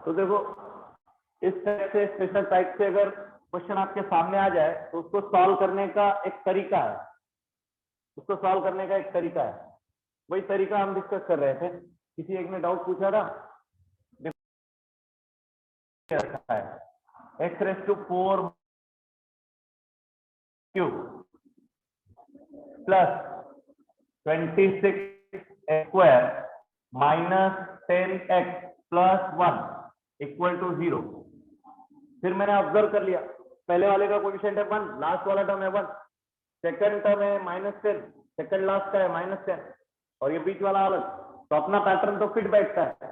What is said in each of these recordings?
तो देखो इस तरह से स्पेशल टाइप से अगर क्वेश्चन आपके सामने आ जाए तो उसको सॉल्व करने का एक तरीका है, उसको सॉल्व करने का एक तरीका है, वही तरीका हम डिस्कस कर रहे थे। किसी एक ने डाउट पूछा था, x raise to 4 cube plus 26 square minus 10x plus 1 equal to 0। फिर मैंने ऑब्जर्व कर लिया, पहले वाले का कोएफिशिएंट है 1, लास्ट वाला टर्म है 1, सेकंड टर्म है -10, सेकंड लास्ट का है -10 और ये बीच वाला अलग, तो अपना पैटर्न तो फिट बैठता है।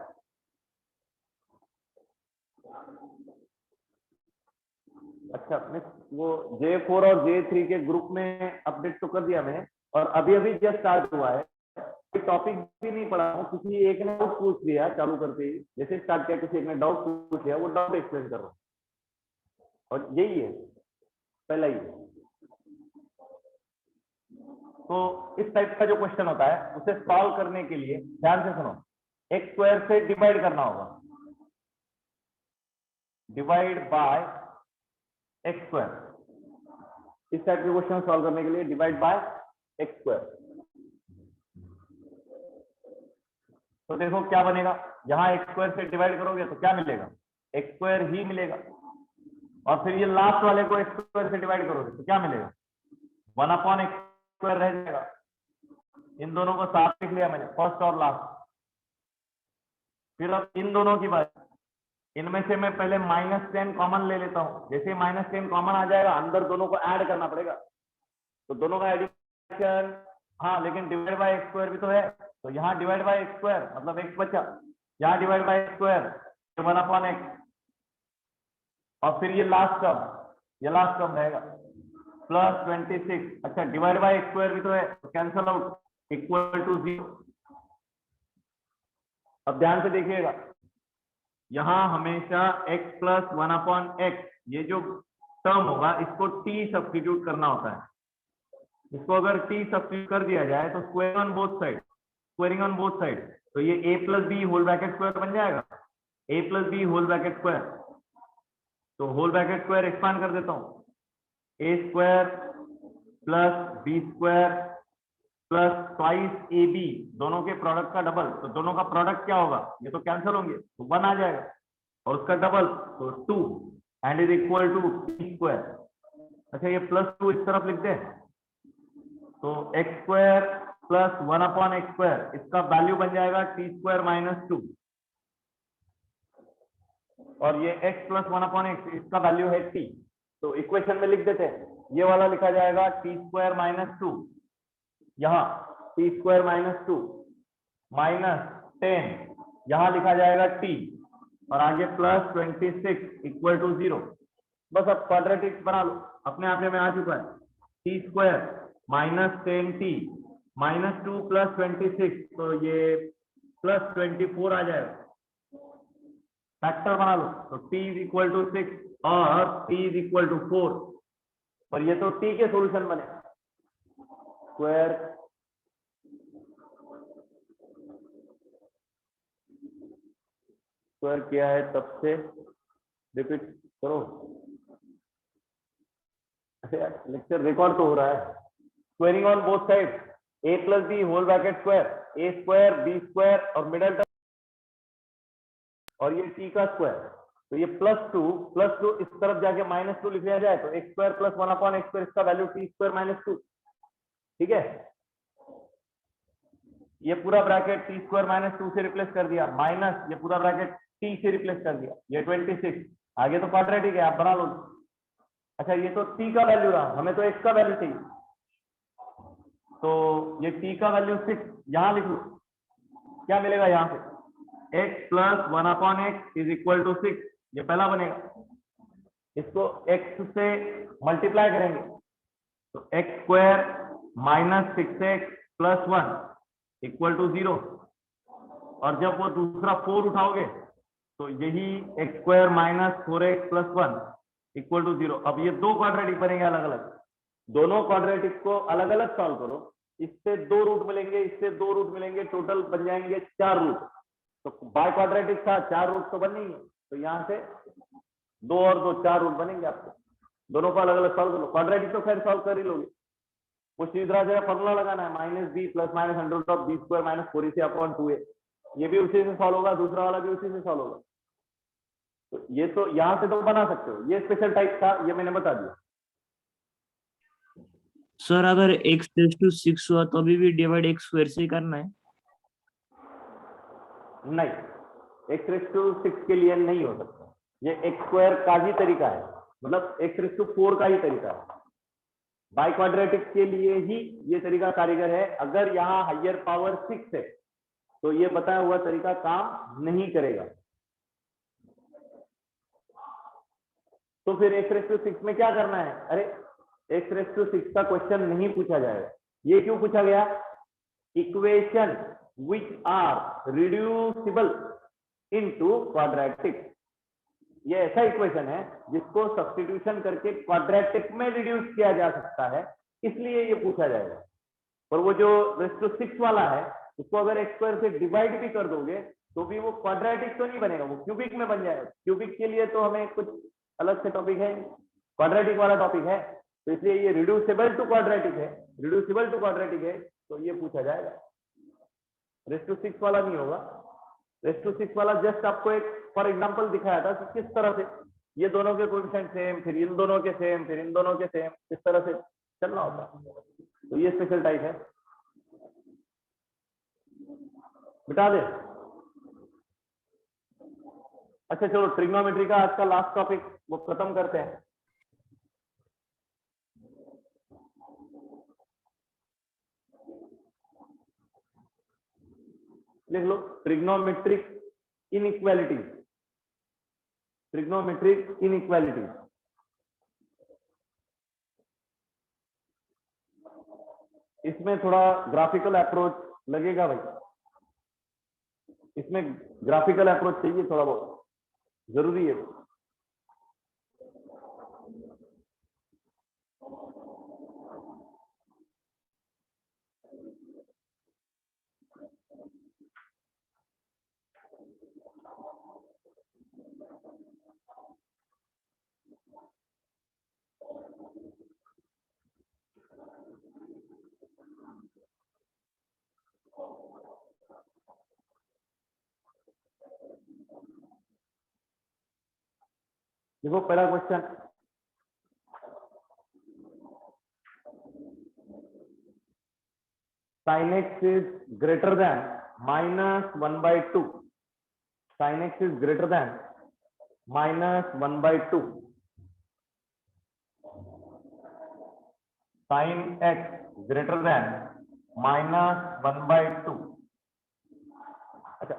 अच्छा मिस, वो J4 और J3 के ग्रुप में अपडेट तो कर दिया मैंने, और अभी अभी जस्ट स्टार्ट हुआ है, टॉपिक भी नहीं पढ़ा हूँ। किसी एक ने डाउट पूछ लिया चालू करते ही, जैसे स्टार्ट किया किसी एक ने डाउट पूछ लिया, वो डाउट एक्सप्लेन कर रहा हूँ, और यही है पहला ही। तो इस टाइप का जो क्वेश्चन होता है उसे सॉल्व करने के लिए ध्यान से सुनो, एक्स स्क्वायर से डिवाइड करना होगा, डिवाइड बाय एक्स स्क्वायर। इस टाइप के क्वेश्चन सॉल्व करने के लिए डिवाइड बाय एक्स स्क्वायर। तो देखो क्या बनेगा, यहां एक्स स्क्वायर से डिवाइड करोगे तो क्या मिलेगा, एक्स स्क्वायर ही मिलेगा, और फिर ये लास्ट वाले को एक्स स्क्वायर से डिवाइड करोगे तो क्या मिलेगा, 1 अपॉन एक्स स्क्वायर रह जाएगा। इन दोनों को साथ लिख लिया मैंने, फर्स्ट और लास्ट। फिर अब इन दोनों की बात, इनमें से मैं पहले -10 कॉमन ले लेता हूं, जैसे -10 कॉमन आ जाएगा अंदर दोनों को ऐड करना पड़ेगा, तो दोनों का एडिशन, हाँ लेकिन डिवाइड बाय एक्स स्क्वायर भी तो है, तो यहाँ डिवाइड बाय एक्स स्क्वायर मतलब एक्स बचा, यहाँ divide by x square 1 upon x, और फिर ये लास्ट टर्म रहेगा प्लस 26। अच्छा डिवाइड बाय एक्स स्क्वायर भी तो है, तो कैंसल आउट, इक्वल टू 0। अब ध्यान से देखिएगा, यहां हमेशा x प्लस 1 अपॉन एक्स, ये जो टर्म होगा इसको t सब्स्टिट्यूट करना होता है। इसको अगर t सब्स्टिट्यूट कर दिया जाए तो स्क्वायरिंग ऑन बोथ साइड, तो ये a plus B whole bracket square बन जाएगा, a plus B whole bracket square. तो होल ब्रैकेट स्क्वायर एक्सपांड कर देता हूं, a square plus B square plus twice A B, दोनों के प्रोडक्ट का डबल, तो दोनों का प्रोडक्ट क्या होगा, ये तो कैंसिल होंगे तो 1 आ जाएगा, और उसका डबल तो 2 and is equal to T square. अच्छा ये +2 इस तरफ लिख दे, तो x square plus 1 upon x square, इसका वैल्यू बन जाएगा टी स्क्वायर माइनस 2, और ये x प्लस 1 अपॉन एक्स इसका वैल्यू है t, तो इक्वेशन में लिख देते हैं, ये वाला लिखा जाएगा टी स्क्वायर माइनस 2, यहाँ टी स्क्वायर माइनस 2 माइनस 10, यहाँ लिखा जाएगा t, और आगे प्लस 26 इक्वल टू 0। बस अब क्वाड्रेटिक बना लो, अपने आप में आ चुका है, T square minus 10t minus 2 plus 26, तो ये प्लस 24 आ जाएगा, फैक्टर बना लो, तो t इज इक्वल टू 6 और t इज इक्वल टू 4, और ये तो t के सॉल्यूशन बने। स्क्वायर किया है तब से रिपीट करो, लेक्चर रिकॉर्ड तो हो रहा है। Squaring on both side, a plus B whole bracket square, a square B square और मिडल टर्म, और ये t का स्क्वायर, तो ये +2 इस तरफ जाके -2 लिख लिया जाए, तो x square plus 1 upon x square, इसका वैल्यू टी स्क्वायर माइनस 2, ठीक है। ये पूरा ब्रैकेट टी स्क्वायर माइनस 2 से रिप्लेस कर दिया, माइनस ये पूरा ब्रैकेट t से रिप्लेस कर दिया, ये 26, आगे तो क्वाड्रेटिक है, आप बना लो। अच्छा ये तो t का वैल्यू रहा, हमें तो x का वैल्यू चाहिए, तो ये t का वैल्यू 6 यहां लिख लो, क्या मिलेगा यहां से, x plus 1 upon x is equal to 6, ये पहला बनेगा, इसको x से मल्टीप्लाई करेंगे, तो x square minus 6x plus 1 equal to 0, और जब वो दूसरा 4 उठाओगे तो यही x square minus 4x plus 1 equal to 0। अब ये दो क्वाड्रेटिक बनेंगे अलग अलग, दोनों क्वाड्रेटिक को अलग अलग सॉल्व करो इससे 2 रूट मिलेंगे, इससे 2 रूट मिलेंगे, टोटल बन जाएंगे 4 रूट। तो बाय क्वाड्रेटिक था, 4 रूट तो बन नहीं है, तो यहाँ से 2 और 2 4 रूट बनेंगे आपको। दोनों को अलग अलग सॉल्व कर लो, क्वाड्रेटिक तो खैर सॉल्व कर ही लोगे। वो सीधी तरह से फॉर्मूला लगाना है, -b + -√b² - 4ac/2a। ये भी उसी से सॉल्व होगा, दूसरा वाला भी उसी से सॉल्व होगा। तो ये तो यहाँ से तो बना सकते हो, ये स्पेशल टाइप था, ये मैंने बता दिया। सर अगर x⁶ हुआ तो अभी भी डिवाइड x² से ही करना है? नहीं, x⁶ के लिए नहीं हो सकता, ये x² का ही तरीका है, मतलब x⁴ का ही तरीका है। बाई क्वाड्रेटिक के लिए ही ये तरीका कारीगर है। अगर यहाँ हायर पावर 6 है तो ये बताया हुआ तरीका काम नहीं करेगा। तो फिर x⁶ में क्या करना है? अरे x⁶ का क्वेश्चन नहीं पूछा जाएगा। ये क्यों पूछा गया? Equation which are reducible into quadratic, ये ऐसा इक्वेशन है जिसको सब्स्टिट्यूशन करके क्वाड्रेटिक में रिड्यूस किया जा सकता है, इसलिए ये पूछा जाएगा। और वो जो ⁶ वाला है उसको अगर x² से डिवाइड भी कर दोगे तो भी वो क्वाड्रेटिक तो नहीं बनेगा, वो क्यूबिक में बन जाएगा। क्यूबिक के लिए तो हमें कुछ अलग से टॉपिक है, क्वाड्रेटिक वाला टॉपिक है, तो इसलिए ये रिड्यूसिबल टू क्वाड्रेटिक है, रिड्यूसिबल टू क्वाड्रेटिक है, तो ये पूछा जाएगा। ⁶ वाला नहीं होगा। ⁶ वाला जस्ट आपको एक फॉर एग्जांपल दिखाया था कि किस तरह से ये दोनों के कोएफिशिएंट सेम, फिर इन दोनों के सेम, फिर इन दोनों के सेम, इस तरह से चलना होता है। तो ये स्पेशल टाइप है, मिटा दे। अच्छा चलो, ट्रिग्नोमेट्री का आज का लास्ट टॉपिक वो खत्म करते हैं। लिख लो, ट्रिग्नोमेट्रिक इनइक्वालिटी। ट्रिग्नोमेट्रिक इनइक्वालिटी, इसमें थोड़ा ग्राफिकल अप्रोच लगेगा भाई, इसमें ग्राफिकल अप्रोच चाहिए, थोड़ा बहुत जरूरी है। देखो पहला question, sin x is greater than -1/2, sin x is greater than -1/2, sin x greater than -1/2। अच्छा,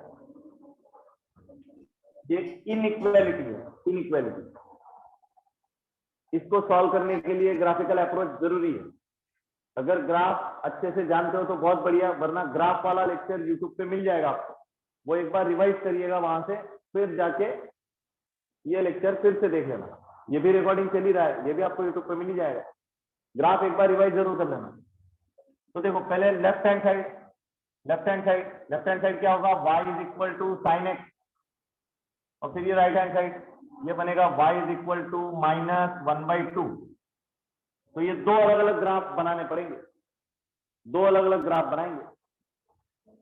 ये इनइक्वालिटी है, इनइक्वालिटी, इसको सॉल्व करने के लिए ग्राफिकल अप्रोच जरूरी है। अगर ग्राफ अच्छे से जानते हो तो बहुत बढ़िया, वरना ग्राफ वाला लेक्चर यूट्यूब पे मिल जाएगा आपको, वो एक बार रिवाइज करिएगा वहां से, फिर जाके ये लेक्चर फिर से देख लेना। ये भी रिकॉर्डिंग चल ही रहा है, ये भी आपको यूट्यूब पे मिल ही जाएगा। ग्राफ एक बार रिवाइज जरूर कर लेना। तो देखो पहले left hand side, left hand side क्या होगा? y = sin x, और फिर ये राइट हैंड साइड, ये बनेगा y = -1/2। तो ये दो अलग अलग ग्राफ बनाने पड़ेंगे, दो अलग अलग ग्राफ बनाएंगे।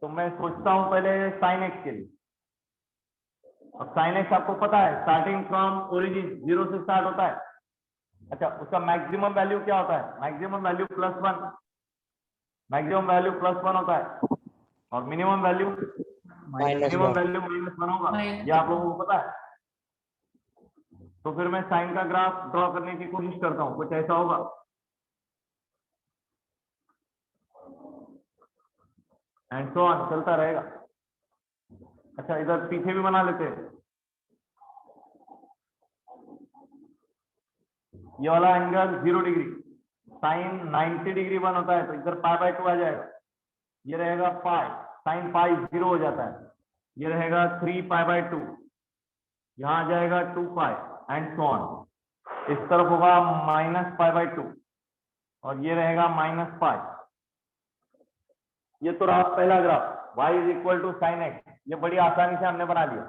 तो मैं सोचता हूं पहले sin x के लिए। अब sin x आपको पता है स्टार्टिंग फ्रॉम ओरिजिन 0 से स्टार्ट होता है। अच्छा, उसका मैक्सिमम वैल्यू क्या होता है? मैक्सिमम वैल्यू +1, मैक्सिमम वैल्यू +1 होता है, और मिनिमम वैल्यू -1 होगा, ये आप लोगों को पता है। तो फिर मैं साइन का ग्राफ ड्रॉ करने की कोशिश करता हूं, कुछ ऐसा होगा। एंड सो ऑन, चलता रहेगा। अच्छा, इधर पीछे भी बना लेते हैं। ये वाला एंगल 0 डिग्री, साइन 90 डिग्री 1 होता है, तो इधर π/2 आ जाएगा, ये रहेगा पाई, साइन पाई 0 हो जाता है, ये रहेगा 3π/2, यहाँ आ जाएगा 2π एंड सो ऑन। इस तरफ होगा -π/2 और ये रहेगा -π। ये तो रहा पहला graph y is equal to sine x, ये बड़ी आसानी से हमने बना लिया।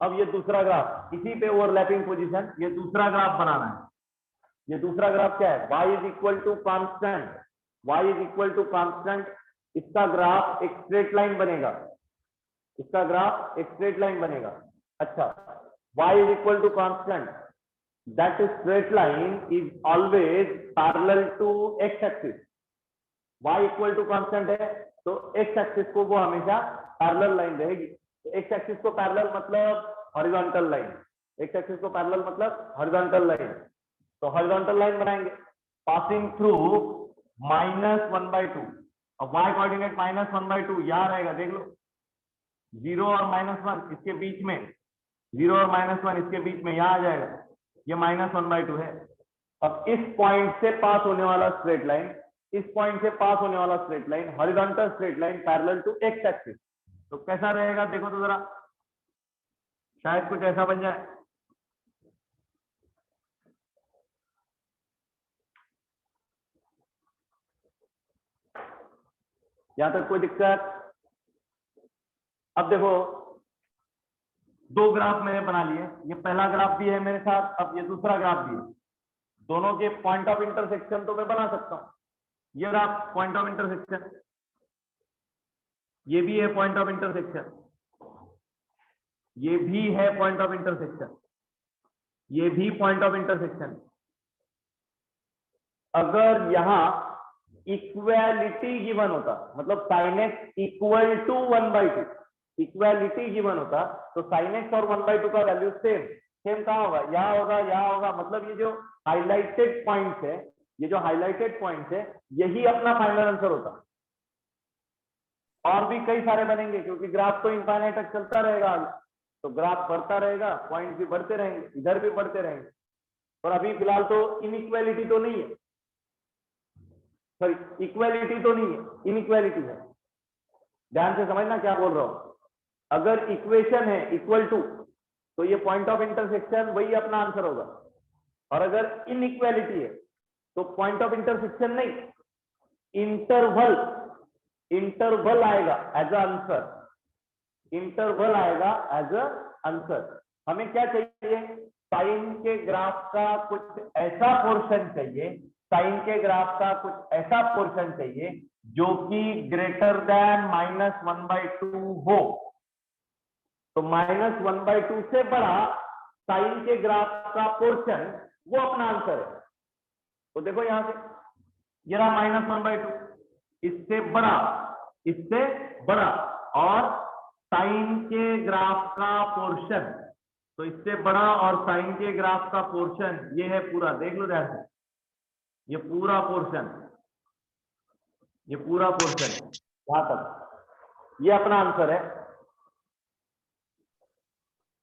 अब ये दूसरा ग्राफ, इसी पे ओवरलैपिंग पोजीशन, ये दूसरा ग्राफ बनाना है। ये दूसरा ग्राफ क्या है, y is equal to constant, y is equal to constant, इसका ग्राफ एक स्ट्रेट लाइन बनेगा, इसका ग्राफ एक स्ट्रेट लाइन बनेगा। अच्छा, y is equal to constant, that straight line is always parallel to x axis. y equal to constant है तो x axis को वो हमेशा पैरेलल लाइन रहेगी। x एक्सिस को पैरेलल मतलब हॉरिजॉन्टल लाइन, x एक्सिस को पैरेलल मतलब हॉरिजॉन्टल लाइन। तो हॉरिजॉन्टल लाइन बनाएंगे पासिंग थ्रू -1/2। अब y कोऑर्डिनेट -1/2 यहाँ रहेगा, देख लो 0 और -1 इसके बीच में, 0 और -1 इसके बीच में यहाँ आ जाएगा, ये -1/2 है। अब इस पॉइंट से पास होने वाला स्ट्रेट लाइन, इस पॉइंट से पास होने वाला straight line, horizontal straight line parallel to x axis, तो कैसा रहेगा देखो तो जरा, शायद कुछ ऐसा बन जाए। यहां तक कोई दिक्कत? अब देखो दो ग्राफ मैंने बना लिए, ये पहला ग्राफ भी है मेरे साथ, अब ये दूसरा ग्राफ भी है। दोनों के पॉइंट ऑफ इंटरसेक्शन तो मैं बना सकता हूं। ये ग्राफ पॉइंट ऑफ इंटरसेक्शन, ये भी है पॉइंट ऑफ इंटरसेक्शन, ये भी है पॉइंट ऑफ इंटरसेक्शन, ये भी पॉइंट ऑफ इंटरसेक्शन। अगर यहां इक्वालिटी गिवन होता, मतलब sine x equal to 1/2, equality given होता तो साइन एक्स और 1/2 का वैल्यू सेम सेम कहां होगा, यहाँ होगा, यहाँ होगा। मतलब ये जो हाईलाइटेड पॉइंट्स है, ये जो हाईलाइटेड पॉइंट्स है, यही अपना फाइनल आंसर होता। और भी कई सारे बनेंगे क्योंकि ग्राफ तो इनफाइनाइट तक चलता रहेगा, तो ग्राफ बढ़ता रहेगा, पॉइंट भी बढ़ते रहेंगे, इधर भी बढ़ते रहेंगे। और अभी फिलहाल तो इनइक्वालिटी तो नहीं है, सॉरी इक्वालिटी तो नहीं है, इनइक्वालिटी है। ध्यान से समझना क्या बोल रहा हूं। अगर इक्वेशन है इक्वल टू तो ये पॉइंट ऑफ इंटरसेक्शन वही अपना आंसर होगा, और अगर इनइक्वालिटी है तो पॉइंट ऑफ इंटरसेक्शन नहीं, इंटरवल, इंटरवल आएगा एज अ आंसर, इंटरवल आएगा एज अ आंसर। हमें क्या चाहिए, साइन के ग्राफ का कुछ ऐसा पोर्शन चाहिए, साइन के ग्राफ का कुछ ऐसा पोर्शन चाहिए जो कि ग्रेटर देन -1/2 हो। तो -1/2 से बड़ा साइन के ग्राफ का पोर्शन वो अपना आंसर है। तो देखो यहां से ये रहा -1/2, इससे बड़ा, इससे बड़ा, और साइन के ग्राफ का पोर्शन, तो इससे बड़ा और साइन के ग्राफ का पोर्शन ये है पूरा, देख लो ध्यान से, ये पूरा पोर्शन, ये पूरा पोर्शन यहां तक, ये अपना आंसर है।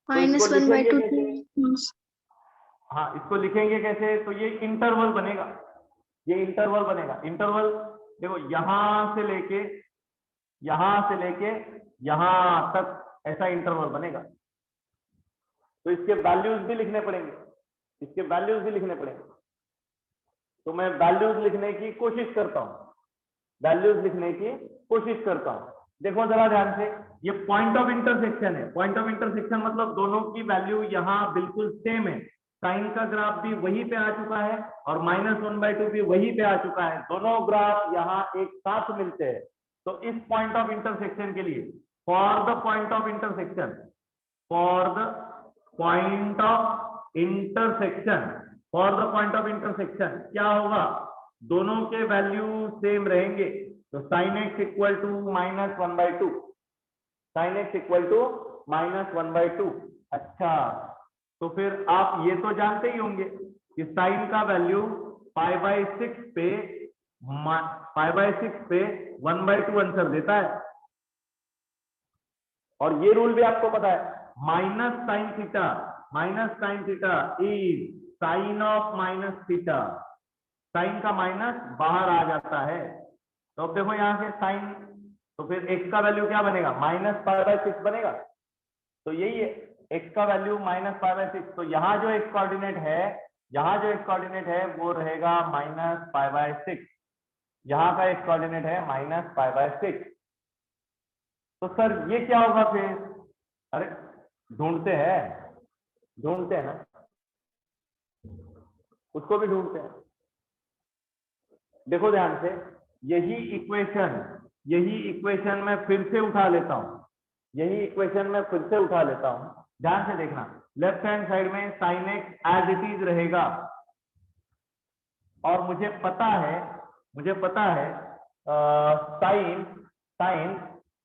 तो इसको लिखेंगे कैसे? हाँ, इसको लिखेंगे कैसे, तो ये इंटरवल बनेगा, ये इंटरवल बनेगा। इंटरवल देखो यहां से लेके यहां तक ऐसा इंटरवल बनेगा। तो इसके वैल्यूज भी लिखने पड़ेंगे, इसके वैल्यूज भी लिखने पड़ेंगे। तो मैं वैल्यूज लिखने की कोशिश करता हूं, वैल्यूज लिखने की कोशिश करता हूं। देखो जरा ध्यान से, ये पॉइंट ऑफ इंटरसेक्शन है। पॉइंट ऑफ इंटरसेक्शन मतलब दोनों की वैल्यू यहाँ बिल्कुल सेम है। साइन का ग्राफ भी वहीं पे आ चुका है और -1/2 भी वहीं पे आ चुका है, दोनों ग्राफ यहाँ एक साथ मिलते हैं। तो इस पॉइंट ऑफ इंटरसेक्शन के लिए, for the point of intersection, for the point of intersection, for the point of intersection क्या होगा, दोनों के वैल्यू सेम रहेंगे। तो sine x equal to -1/2, sine x equal to -1/2। अच्छा, तो फिर आप ये तो जानते ही होंगे कि साइन का वैल्यू π/6 पे 1/2 आंसर देता है। और ये रूल भी आपको पता है, -sin theta is sine of -theta. Sine का माइनस बाहर आ जाता है। तो अब देखो यहां से साइन, तो फिर x का वैल्यू क्या बनेगा, -π/6 बनेगा। तो यही है, x का वैल्यू -π/6। तो यहाँ जो x कोऑर्डिनेट है, यहाँ जो एक्स कोऑर्डिनेट है वो रहेगा -π/6, यहाँ का एक्स कोऑर्डिनेट है -π/6। तो सर ये क्या होगा फिर? अरे ढूंढते हैं ना, उसको भी ढूंढते हैं। देखो ध्यान से, यही इक्वेशन मैं फिर से उठा लेता हूं, ध्यान से देखना। लेफ्ट हैंड साइड में sin x as it is रहेगा, और मुझे पता है sin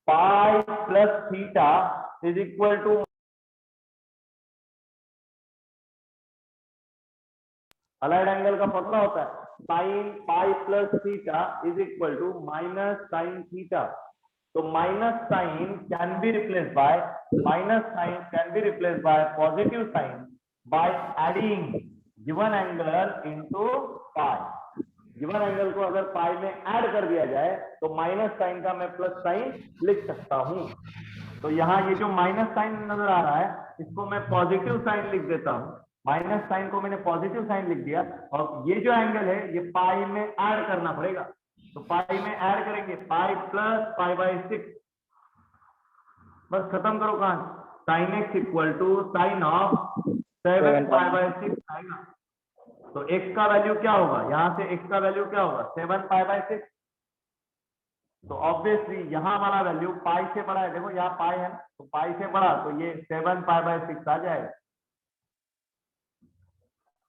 pi plus theta is equal to, allied angle का फॉर्मूला होता है sin pi plus theta is equal to minus sine theta. तो minus sine can be replaced by positive sine by adding given angle into pi. Given angle को अगर पाई में add कर दिया जाए तो माइनस साइन का मैं प्लस साइन लिख सकता हूं। तो यहाँ ये जो माइनस साइन नजर आ रहा है, इसको मैं पॉजिटिव साइन लिख देता हूं। माइनस साइन को मैंने पॉजिटिव साइन लिख दिया, और ये जो एंगल है ये पाई में ऐड करना पड़ेगा। तो पाई में ऐड करेंगे, पाई प्लस π/6, बस खत्म करो कहां। sin x equal to sine of 7π/6 आएगा। तो x का वैल्यू क्या होगा? यहां से x का वैल्यू क्या होगा? 7π/6। तो ऑब्वियसली यहाँ वाला वैल्यू पाई से बड़ा है। देखो यहाँ पाई है, तो पाई से बड़ा, तो ये 7π/6 आ जाएगा।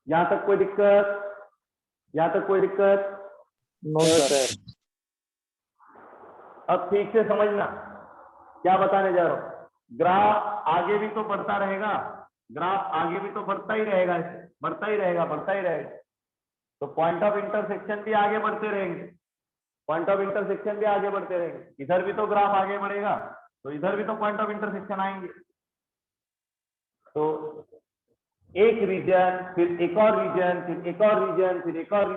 यहां तक कोई दिक्कत? No sir. अब ठीक से समझना क्या बताने जा रहा हूं। ग्राफ आगे भी तो बढ़ता रहेगा, बढ़ता ही रहेगा, बढ़ता ही रहेगा। तो पॉइंट ऑफ इंटरसेक्शन भी आगे बढ़ते रहेंगे, इधर भी तो ग्राफ आगे बढ़ेगा, तो इधर भी तो पॉइंट ऑफ इंटरसेक्शन आएंगे। तो एक रीजन, फिर एक और रीजन, फिर एक और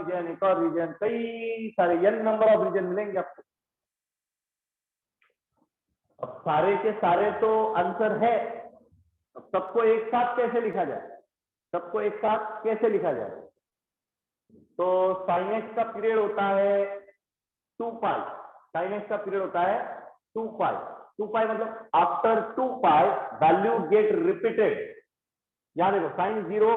रीजन, कई सारे n नंबर ऑफ रीजन मिलेंगे आपको। अब सारे के सारे तो आंसर है, अब सबको एक साथ कैसे लिखा जाए? तो sin x का पीरियड होता है 2 पाई, टू पाई मतलब after 2 pi value gate repeated. यहाँ देखो साइन 0,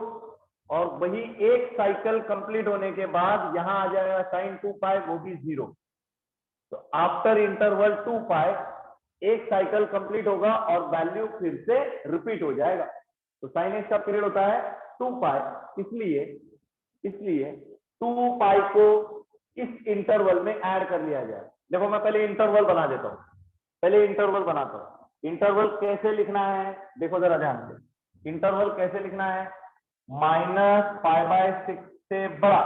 और वही एक साइकिल कंप्लीट होने के बाद यहां आ जाएगा साइन 2 पाई, वो भी 0। तो आफ्टर इंटरवल 2 पाई एक साइकिल कंप्लीट होगा और वैल्यू फिर से रिपीट हो जाएगा। तो साइन एक्स का पीरियड होता है 2 पाई, इसलिए 2 पाई को इस इंटरवल में ऐड कर लिया जाए। देखो मैं पहले इंटरवल बना देता हूं, इंटरवल कैसे लिखना है देखो जरा ध्यान से। इंटरवल कैसे लिखना है? -π/6 से बड़ा,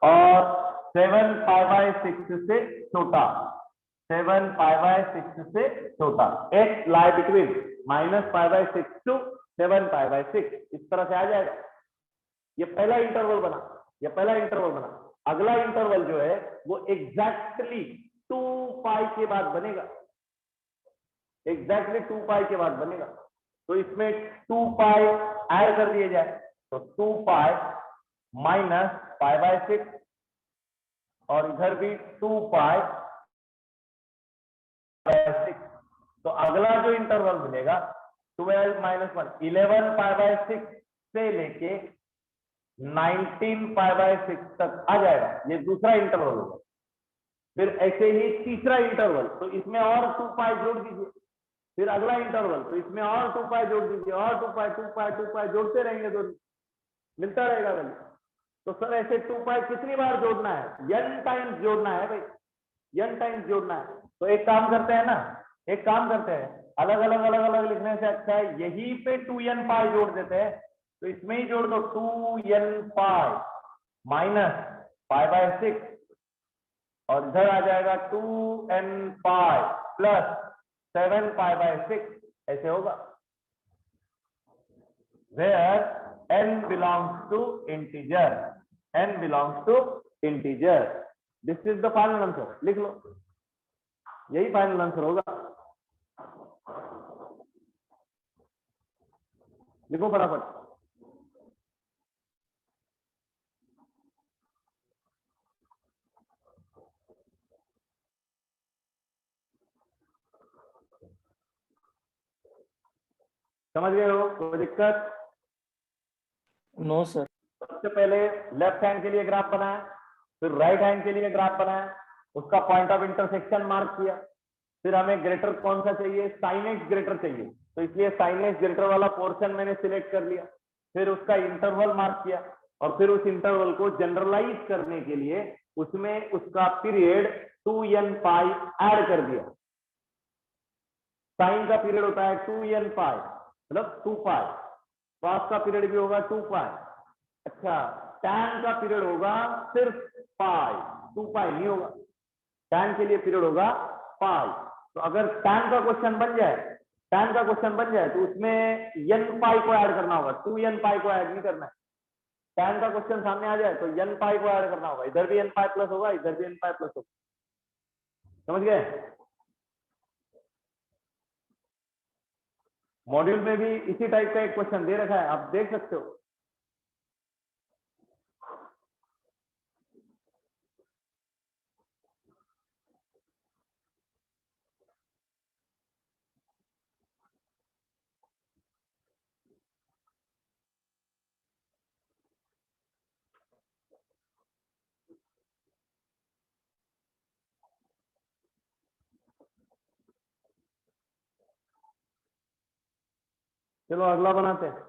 और 7π/6 से छोटा, x lie between -π/6 to 7π/6, इस तरह से आ जाएगा। ये पहला इंटरवल बना। अगला इंटरवल जो है वो एग्जैक्टली 2 पाई के बाद बनेगा, तो इसमें 2 पाई ऐड कर दिए जाए, तो 2 पाई -π/6, और इधर भी 2 पाई 6। तो अगला जो इंटरवल मिलेगा 12 - 1 11π/6 से लेके 19π/6 तक आ जाएगा। ये दूसरा इंटरवल होगा। फिर ऐसे ही तीसरा इंटरवल, तो इसमें और 2 पाई जोड़ दीजिए। फिर अगला इंटरवल, तो इसमें और 2 पाई जोड़ दीजिए, और 2 पाई जोड़ते रहेंगे, तो मिलता रहेगा वैल्यू। तो सर ऐसे 2 पाई कितनी बार जोड़ना है? n टाइम्स जोड़ना है भाई, तो एक काम करते हैं, अलग अलग लिखने से अच्छा है यहीं पे 2n पाई जोड़ देते हैं। तो इसमें ही जोड़ दो 2n पाई -π/6, और इधर आ जाएगा 2n पाई प्लस 7π/6, ऐसे होगा। Where n belongs to integer, this is the final answer। लिख लो, यही फाइनल आंसर होगा। लिखो फटाफट। समझ गए हो? कोई दिक्कत? No sir. सबसे पहले लेफ्ट हैंड के लिए ग्राफ बनाया, फिर राइट हैंड के लिए ग्राफ बनाया, उसका पॉइंट ऑफ इंटरसेक्शन मार्क किया, फिर हमें ग्रेटर कौन सा चाहिए, साइन एक्स ग्रेटर चाहिए, तो इसलिए साइन एक्स ग्रेटर वाला पोर्शन मैंने सिलेक्ट कर लिया, फिर उसका इंटरवल मार्क किया, और फिर उस इंटरवल को जनरलाइज करने के लिए उसमें उसका पीरियड 2n पाई ऐड कर दिया। साइन का पीरियड होता है 2n पाई मतलब 2 पाई, कॉस का पीरियड भी होगा 2 पाई। अच्छा, tan का पीरियड होगा सिर्फ पाई, 2 पाई नहीं होगा, tan के लिए पीरियड होगा पाई। तो अगर tan का क्वेश्चन बन जाए, tan का क्वेश्चन बन जाए तो उसमें n पाई को ऐड करना होगा, 2n पाई को ऐड नहीं करना है। tan का क्वेश्चन सामने आ जाए तो n पाई को ऐड करना होगा, इधर भी n पाई प्लस होगा, इधर भी n पाई प्लस होगा। समझ गए? मॉड्यूल में भी इसी टाइप का एक क्वेश्चन दे रखा है, आप देख सकते हो। चलो अगला बनाते हैं।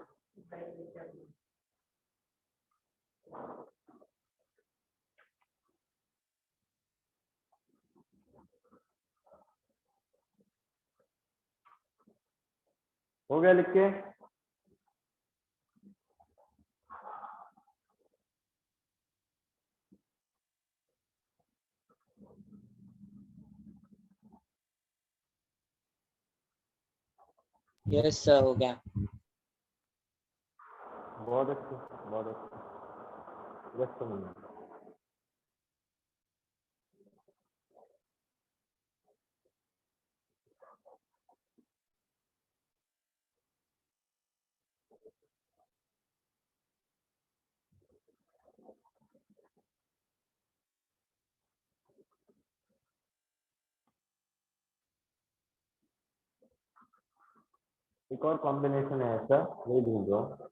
हो गया लिख के? यस सर, हो गया। बहुत अच्छे, बहुत अच्छे। Just minute. एक और कॉम्बिनेशन है ऐसा, वही ढूंढ रहा हूँ।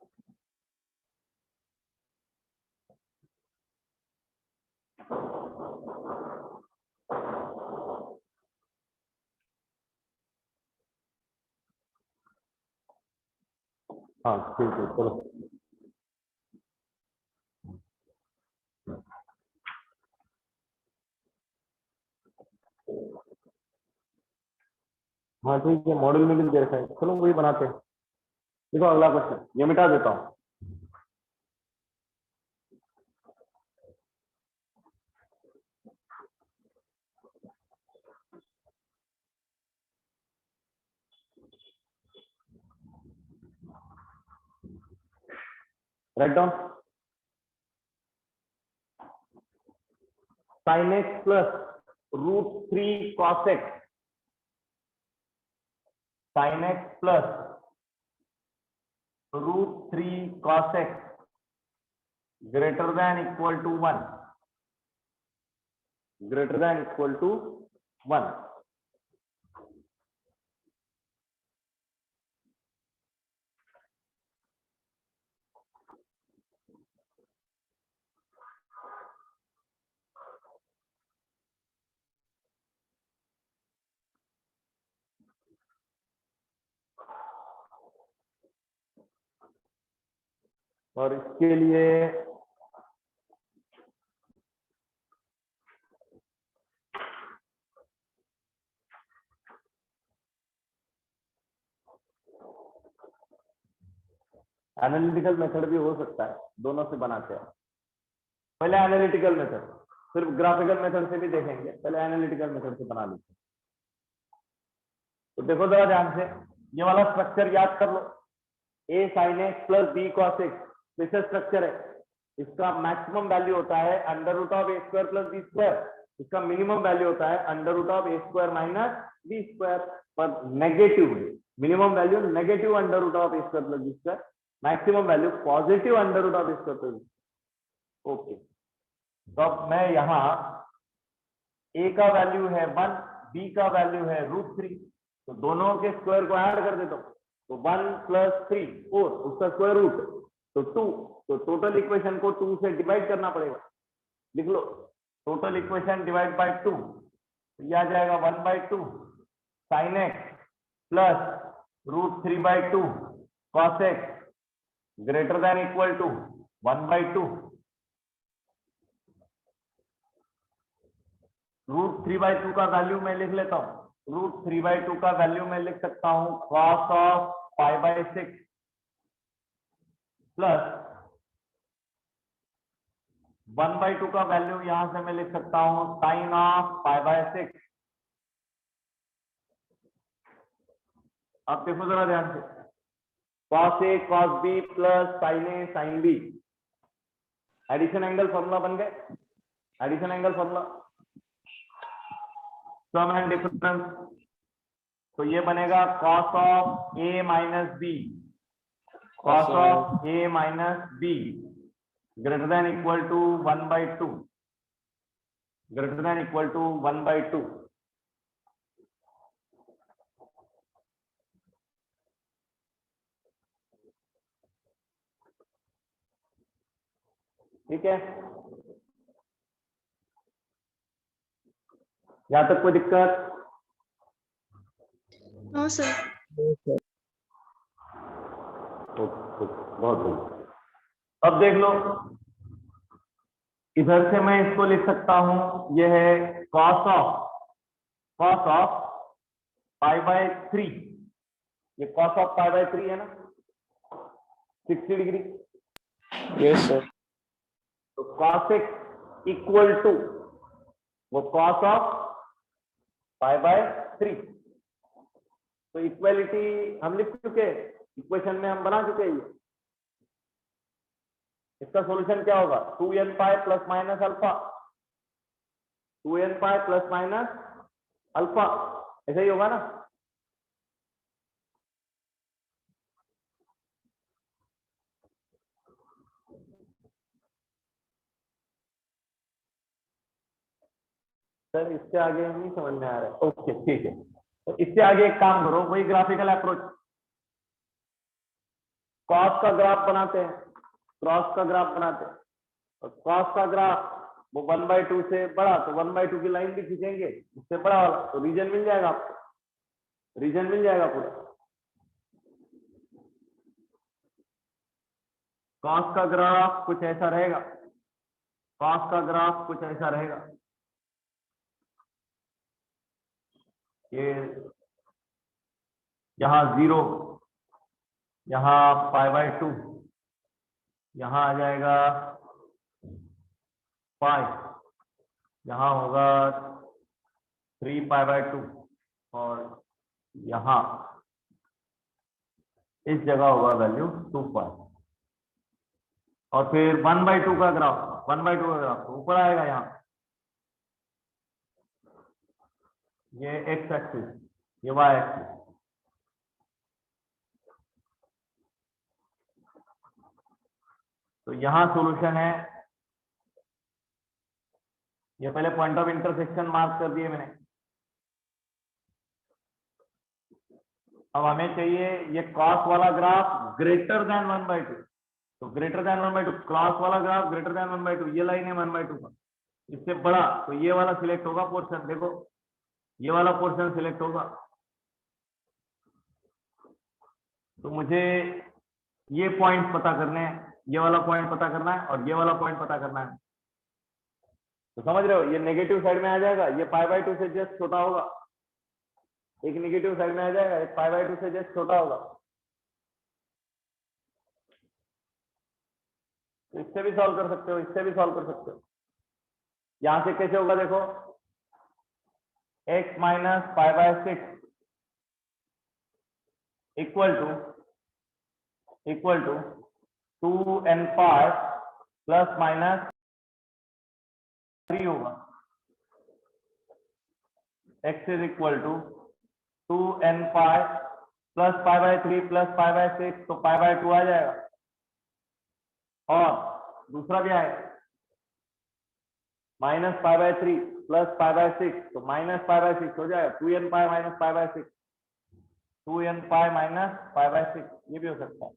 हाँ ठीक है, चलो। हाँ ठीक है, मॉडल में भी दे रखा है, चलो वही बनाते हैं। देखो अगला क्वेश्चन, ये मिटा देता हूँ। Right down. Sine x plus √3 cos x, sine x plus √3 cos x greater than equal to 1, greater than equal to 1। और इसके लिए एनालिटिकल मेथड भी हो सकता है, दोनों से बनाते हैं। पहले एनालिटिकल मेथड, सिर्फ ग्राफिकल मेथड से भी देखेंगे, पहले एनालिटिकल मेथड से बना लेते हैं। तो देखो जरा ध्यान से, ये वाला स्ट्रक्चर याद कर लो, a sin x plus b cos x, वैसे स्ट्रक्चर है। इसका मैक्सिमम वैल्यू होता है √a² प्लस b², इसका मिनिमम वैल्यू होता है √a² माइनस b², पर नेगेटिव है, minimum value negative under root of A square plus B square, maximum value positive under root of A square plus B. Okay, तो अब मैं यहाँ ए का वैल्यू है 1, बी का वैल्यू है √3, तो दोनों के स्क्वायर को ऐड कर देता हूँ, तो 1 + 3 4, उसका स्क्वायर रूट तो 2, तो टोटल इक्वेशन को 2 से डिवाइड करना पड़ेगा। लिख लो, टोटल इक्वेशन डिवाइड बाय 2, ये आ जाएगा 1/2 sin x plus √3/2 cos x greater than equal to 1/2। √3/2 का वैल्यू मैं लिख लेता हूँ, √3/2 का वैल्यू मैं लिख सकता हूँ cos of π/6 प्लस 1/2 का वैल्यू यहां से मैं लिख सकता हूँ sin of π/6। अब देखो जरा ध्यान से, cos A cos B plus sin A sin B, addition angle formula बन गए, addition angle formula, sum and difference, तो ये बनेगा cos of A minus B, cos of A minus B greater than equal to 1/2, greater than equal to 1/2। ठीक है, यहां तक कोई दिक्कत? No sir. बहुत बढ़िया। अब देख लो, इधर से मैं इसको लिख सकता हूं, यह है cos of π/3, ये cos of π/3 है ना, 60 डिग्री। Yes sir. तो cos x इक्वल टू वो cos of π/3, तो इक्वलिटी हम लिख चुके हैं, इक्वेशन में हम बना चुके हैं। इसका सॉल्यूशन क्या होगा, 2n pi plus minus alpha, 2n pi plus minus alpha, ऐसा ही होगा ना। सर इससे आगे नहीं समझ में आ रहा है। ओके ठीक है, तो इससे आगे एक काम करो, वही ग्राफिकल अप्रोच, कॉस का ग्राफ बनाते हैं, क्रॉस का ग्राफ बनाते हैं, और क्रॉस का ग्राफ वो 1/2 से बड़ा, तो 1/2 की लाइन भी खींचेंगे उससे बड़ा वाला, तो रीजन मिल जाएगा आपको, रीजन मिल जाएगा पूरा। कॉस का ग्राफ कुछ ऐसा रहेगा, कॉस का ग्राफ कुछ ऐसा रहेगा, ये यहाँ 0, यहाँ π/2, यहाँ आ जाएगा पाई, यहाँ होगा 3π/2, और यहाँ इस जगह होगा वैल्यू 2π, और फिर 1/2 का ग्राफ, 1/2 का ग्राफ तो ऊपर आएगा, यहाँ ये x एक्सिस, ये y एक्सिस, तो यहाँ सॉल्यूशन है, ये पहले पॉइंट ऑफ इंटरसेक्शन मार्क कर दिए मैंने। अब हमें चाहिए ये कॉस वाला ग्राफ ग्रेटर देन 1/2, तो ग्रेटर देन 1/2, क्रॉस वाला ग्राफ ग्रेटर देन 1/2, ये लाइन है 1/2 का, इससे बड़ा, तो ये वाला सिलेक्ट होगा पोर्शन, देखो ये वाला पोर्शन सिलेक्ट होगा। तो मुझे ये पॉइंट पता करने हैं, ये वाला पॉइंट पता करना है और ये वाला पॉइंट पता करना है, तो समझ रहे हो, ये नेगेटिव साइड में आ जाएगा, ये π/2 से जस्ट छोटा होगा, एक नेगेटिव साइड में आ जाएगा, एक π/2 से जस्ट छोटा होगा। तो इससे भी सॉल्व कर सकते हो, इससे भी सॉल्व कर सकते हो। यहां से कैसे होगा देखो, x - π/6 equal to 2n pi plus minus 3 होगा, x is equal to 2n pi plus pi by 3 plus pi by 6 तो पाई बाय 2 आ जाएगा। और दूसरा भी आएगा minus pi by 3 plus pi by 6 तो माइनस पाई बाय 6 हो जाएगा। 2n pi minus pi by 6, 2n pi minus pi by 6, ये भी हो सकता है।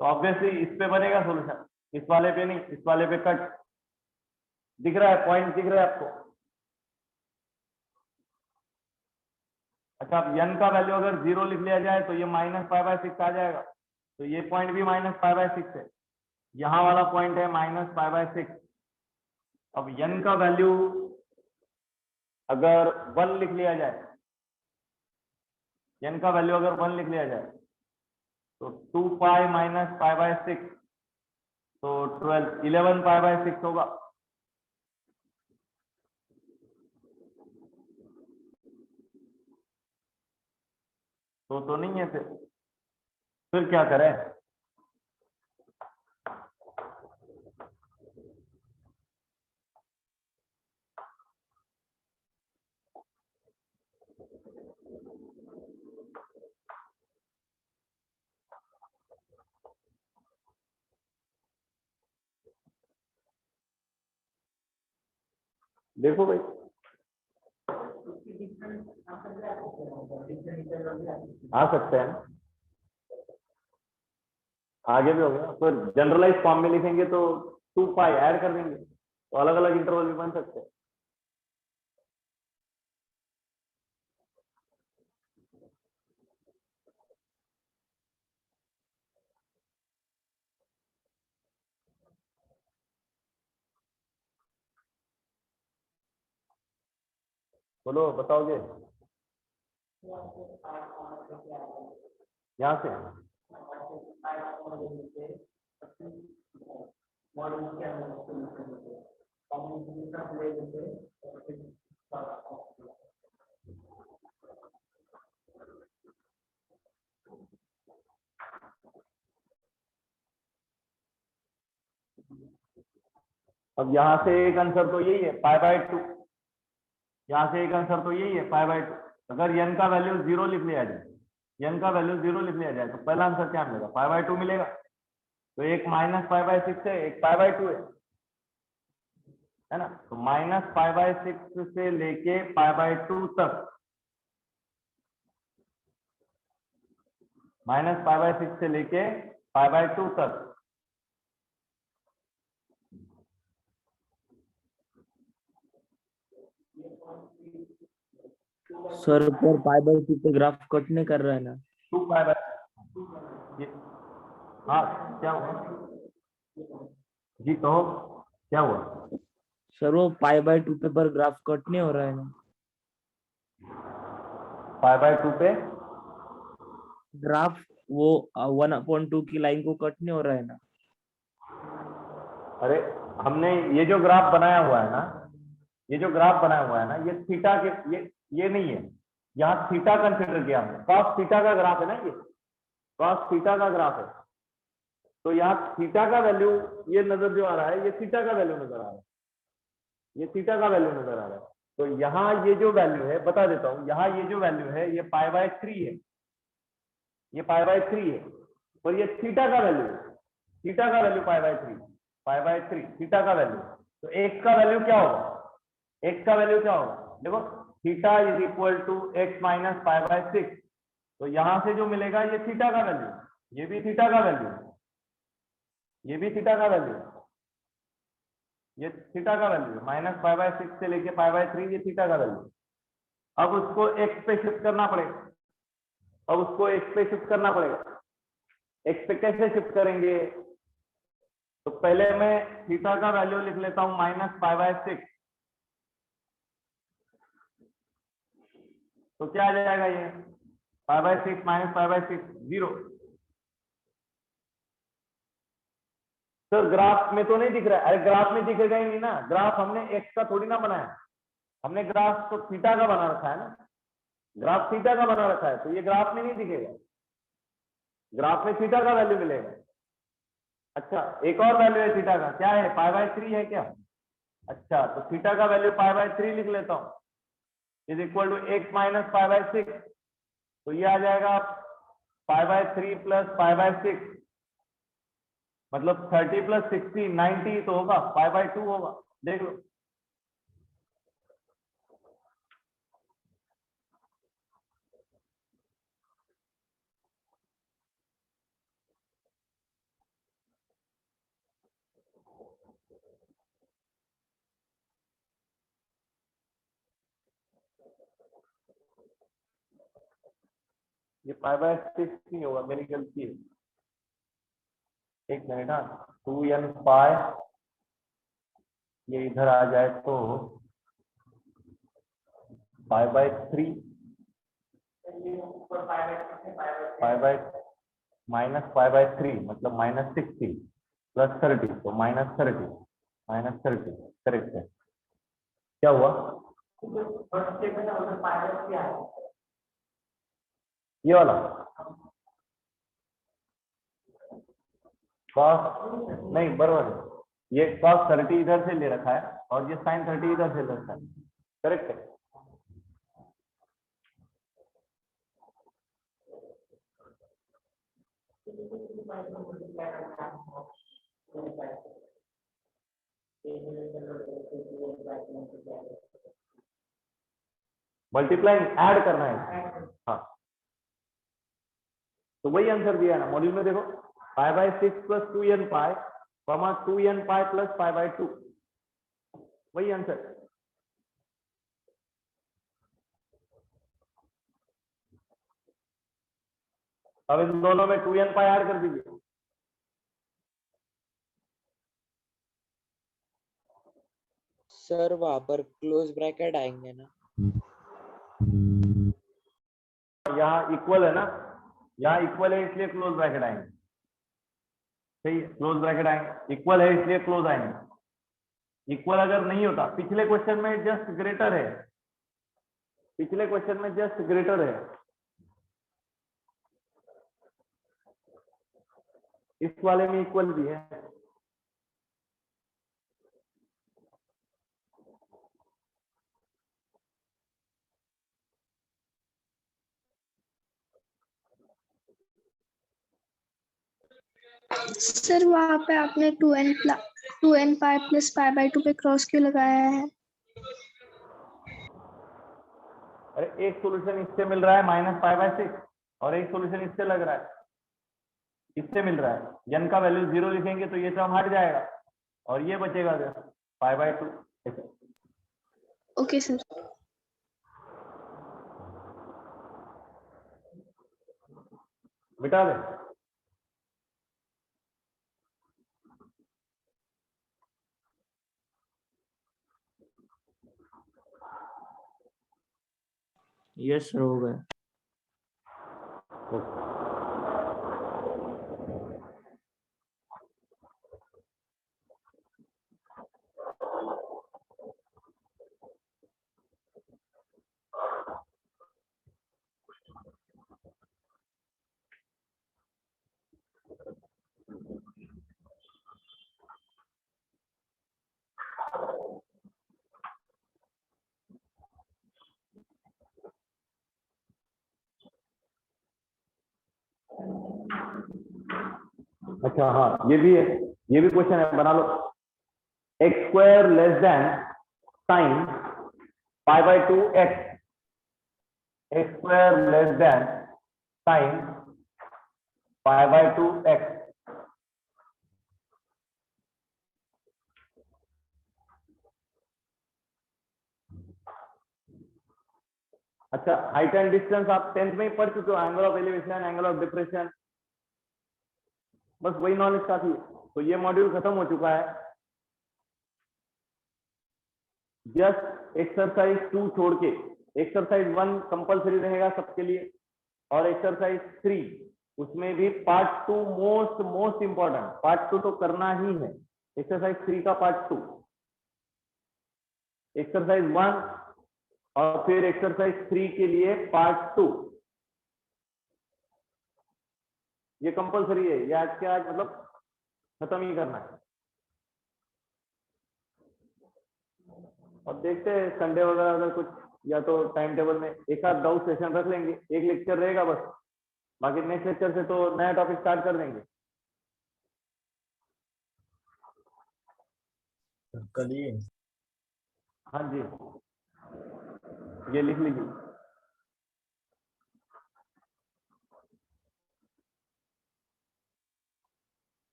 तो ऑब्वियसली इस पे बनेगा सॉल्यूशन, इस वाले पे नहीं, इस वाले पे कट दिख रहा है, पॉइंट दिख रहा है आपको। अच्छा, अब n का वैल्यू अगर 0 लिख लिया जाए तो ये माइनस पाई बाय 6 आ जाएगा, तो ये पॉइंट भी माइनस पाई बाय 6 है, यहाँ वाला पॉइंट है माइनस पाई बाय 6। अब n का वैल्यू अगर 1 लिख लिया जाए, n का वैल्यू अगर 1 लिख लिया जाए तो 2 पाई माइनस पाई बाय 6 तो 11 पाई बाय 6 होगा। तो नहीं है, फिर क्या करें? देखो भाई, आ सकते हैं, आगे भी हो गया। फिर जनरलाइज फॉर्म में लिखेंगे तो 2 पाई ऐड कर देंगे, तो अलग अलग इंटरवल भी बन सकते हैं। बोलो, बताओगे? यहाँ से अब यहाँ से एक आंसर तो यही है पाई बाय 2, यहाँ से एक आंसर तो यही है पाई बाय 2। अगर n का वैल्यू 0 लिख लिया जाए, n का वैल्यू 0 लिख लिया जाए तो पहला आंसर क्या मिलेगा? पाई बाय 2 मिलेगा। तो एक माइनस पाई बाय 6 है, एक पाई बाय 2 है ना। तो माइनस पाई बाय 6 से लेके पाई बाय 2 तक, माइनस पाई बाय 6 से लेके पाई बाय 2 तक सर पर पाई बाय 2 पे ग्राफ कट नहीं कर रहा है ना? 2 पाई बाय, हाँ क्या हुआ जी, कहो क्या हुआ? सर वो पाई बाय 2 पे पर ग्राफ कट नहीं हो रहा है ना? पाई बाय 2 पे ग्राफ वो 1/2 की लाइन को कट नहीं हो रहा है ना? अरे हमने ये जो ग्राफ बनाया हुआ है ना, ये जो ग्राफ बनाया हुआ है ना, ये थीटा के, ये नहीं है, यहाँ थीटा कंसिडर किया हमने। कॉस थीटा का ग्राफ है ना, ये कॉस थीटा का ग्राफ है। तो यहाँ थीटा का वैल्यू ये नजर जो आ रहा है, ये थीटा का वैल्यू नजर आ रहा है, ये थीटा का वैल्यू नजर आ रहा है। तो यहाँ ये जो वैल्यू है, बता देता हूँ, यहाँ ये जो वैल्यू है ये पाई बाय 3 है, ये पाई बाय 3 है, और ये थीटा का वैल्यू है, थीटा का value pi by 3, pi by 3 theta का वैल्यू। तो x का वैल्यू क्या होगा? x का वैल्यू क्या होगा? देखो, theta is equal to x minus pi by 6। तो यहां से जो मिलेगा ये थीटा का वैल्यू, ये भी थीटा का वैल्यू, ये भी थीटा का वैल्यू, ये थीटा का वैल्यू माइनस पाई बाय 6 से लेके पाई बाय 3, ये थीटा का वैल्यू। अब उसको x पे शिफ्ट करना पड़ेगा, अब उसको x पे शिफ्ट करना पड़ेगा। x पे कैसे शिफ्ट करेंगे? तो पहले मैं थीटा का वैल्यू लिख लेता हूं माइनस पाई बाय 6, तो क्या आ जाएगा? ये पाई by 6 minus pi by 6 0। Sir graph में तो नहीं दिख रहा है। अरे ग्राफ में दिखेगा ही नहीं ना, ग्राफ हमने x का थोड़ी ना बनाया, हमने ग्राफ तो थीटा का बना रखा है ना, ग्राफ थीटा का बना रखा है, तो ये ग्राफ में नहीं दिखेगा, ग्राफ में थीटा का वैल्यू मिलेगा। अच्छा, एक और वैल्यू है थीटा का, क्या है? पाई बाय 3 है क्या? अच्छा, तो थीटा का वैल्यू π/3 लिख लेता हूँ, is equal to x minus π/6। तो ये आ जाएगा π/3 प्लस π/6, मतलब 30 प्लस 60 90 तो होगा, π/2 होगा। देख लो, ये π/6 नहीं होगा, मेरी गलती है। एक मिनट, हाँ 2n पाई, ये इधर आ जाए तो π/3 पाई माइनस π/3 मतलब -60 प्लस 30 तो -30 करेक्ट है। क्या हुआ, ये वाला cos नहीं, बराबर है, ये cos 30 इधर से ले रखा है और ये sin 30 इधर से ले रखा है, करेक्ट है। मल्टीप्लाइंग ऐड करना है, हाँ, तो वही आंसर दिया है ना मॉड्यूल में, देखो π/6 प्लस 2n पाई, 2n पाई प्लस π/2, वही आंसर। अब इन दोनों में 2n पाई ऐड कर दीजिए। सर वहां पर क्लोज ब्रैकेट आएंगे ना? यहाँ इक्वल है ना, यहाँ इक्वल है इसलिए क्लोज ब्रैकेट आएंगे, सही है, क्लोज ब्रैकेट आएंगे, इक्वल है इसलिए क्लोज आएंगे। इक्वल अगर नहीं होता, पिछले क्वेश्चन में जस्ट ग्रेटर है, पिछले क्वेश्चन में जस्ट ग्रेटर है, इस वाले में इक्वल भी है। सर वहाँ पे आपने 2n पाई प्लस π/2 पे क्रॉस क्यों लगाया है? अरे एक सॉल्यूशन इससे मिल रहा है -π/6 और एक सॉल्यूशन इससे लग रहा है, इससे मिल रहा है। n का वैल्यू 0 लिखेंगे तो ये टर्म हट जाएगा और ये बचेगा π/2। Okay sir. मिटा दे। यस सर, हो गया। अच्छा हाँ, ये भी है, ये भी क्वेश्चन है, बना लो। x² less than sine π/2 x, x² less than sine π/2 x। अच्छा, हाइट एंड डिस्टेंस आप 10th में ही पढ़ चुके हो, angle of elevation, angle of depression, बस वही नॉलेज काफी है। तो ये मॉड्यूल खत्म हो चुका है। जस्ट एक्सरसाइज 2 छोड़ के एक्सरसाइज 1 कंपलसरी रहेगा सबके लिए, और एक्सरसाइज 3 उसमें भी पार्ट 2 मोस्ट इंपॉर्टेंट, पार्ट 2 तो करना ही है। एक्सरसाइज 3 का पार्ट 2, एक्सरसाइज 1 और फिर एक्सरसाइज 3 के लिए पार्ट 2, ये कंपलसरी है, ये आज के आज मतलब खत्म ही करना है। अब देखते हैं संडे वगैरह अगर कुछ या तो टाइम टेबल में एक आध डाउट सेशन रख लेंगे, एक लेक्चर रहेगा बस, बाकी नेक्स्ट लेक्चर से तो नया टॉपिक स्टार्ट कर देंगे। करिए। हाँ जी, ये लिख लीजिए।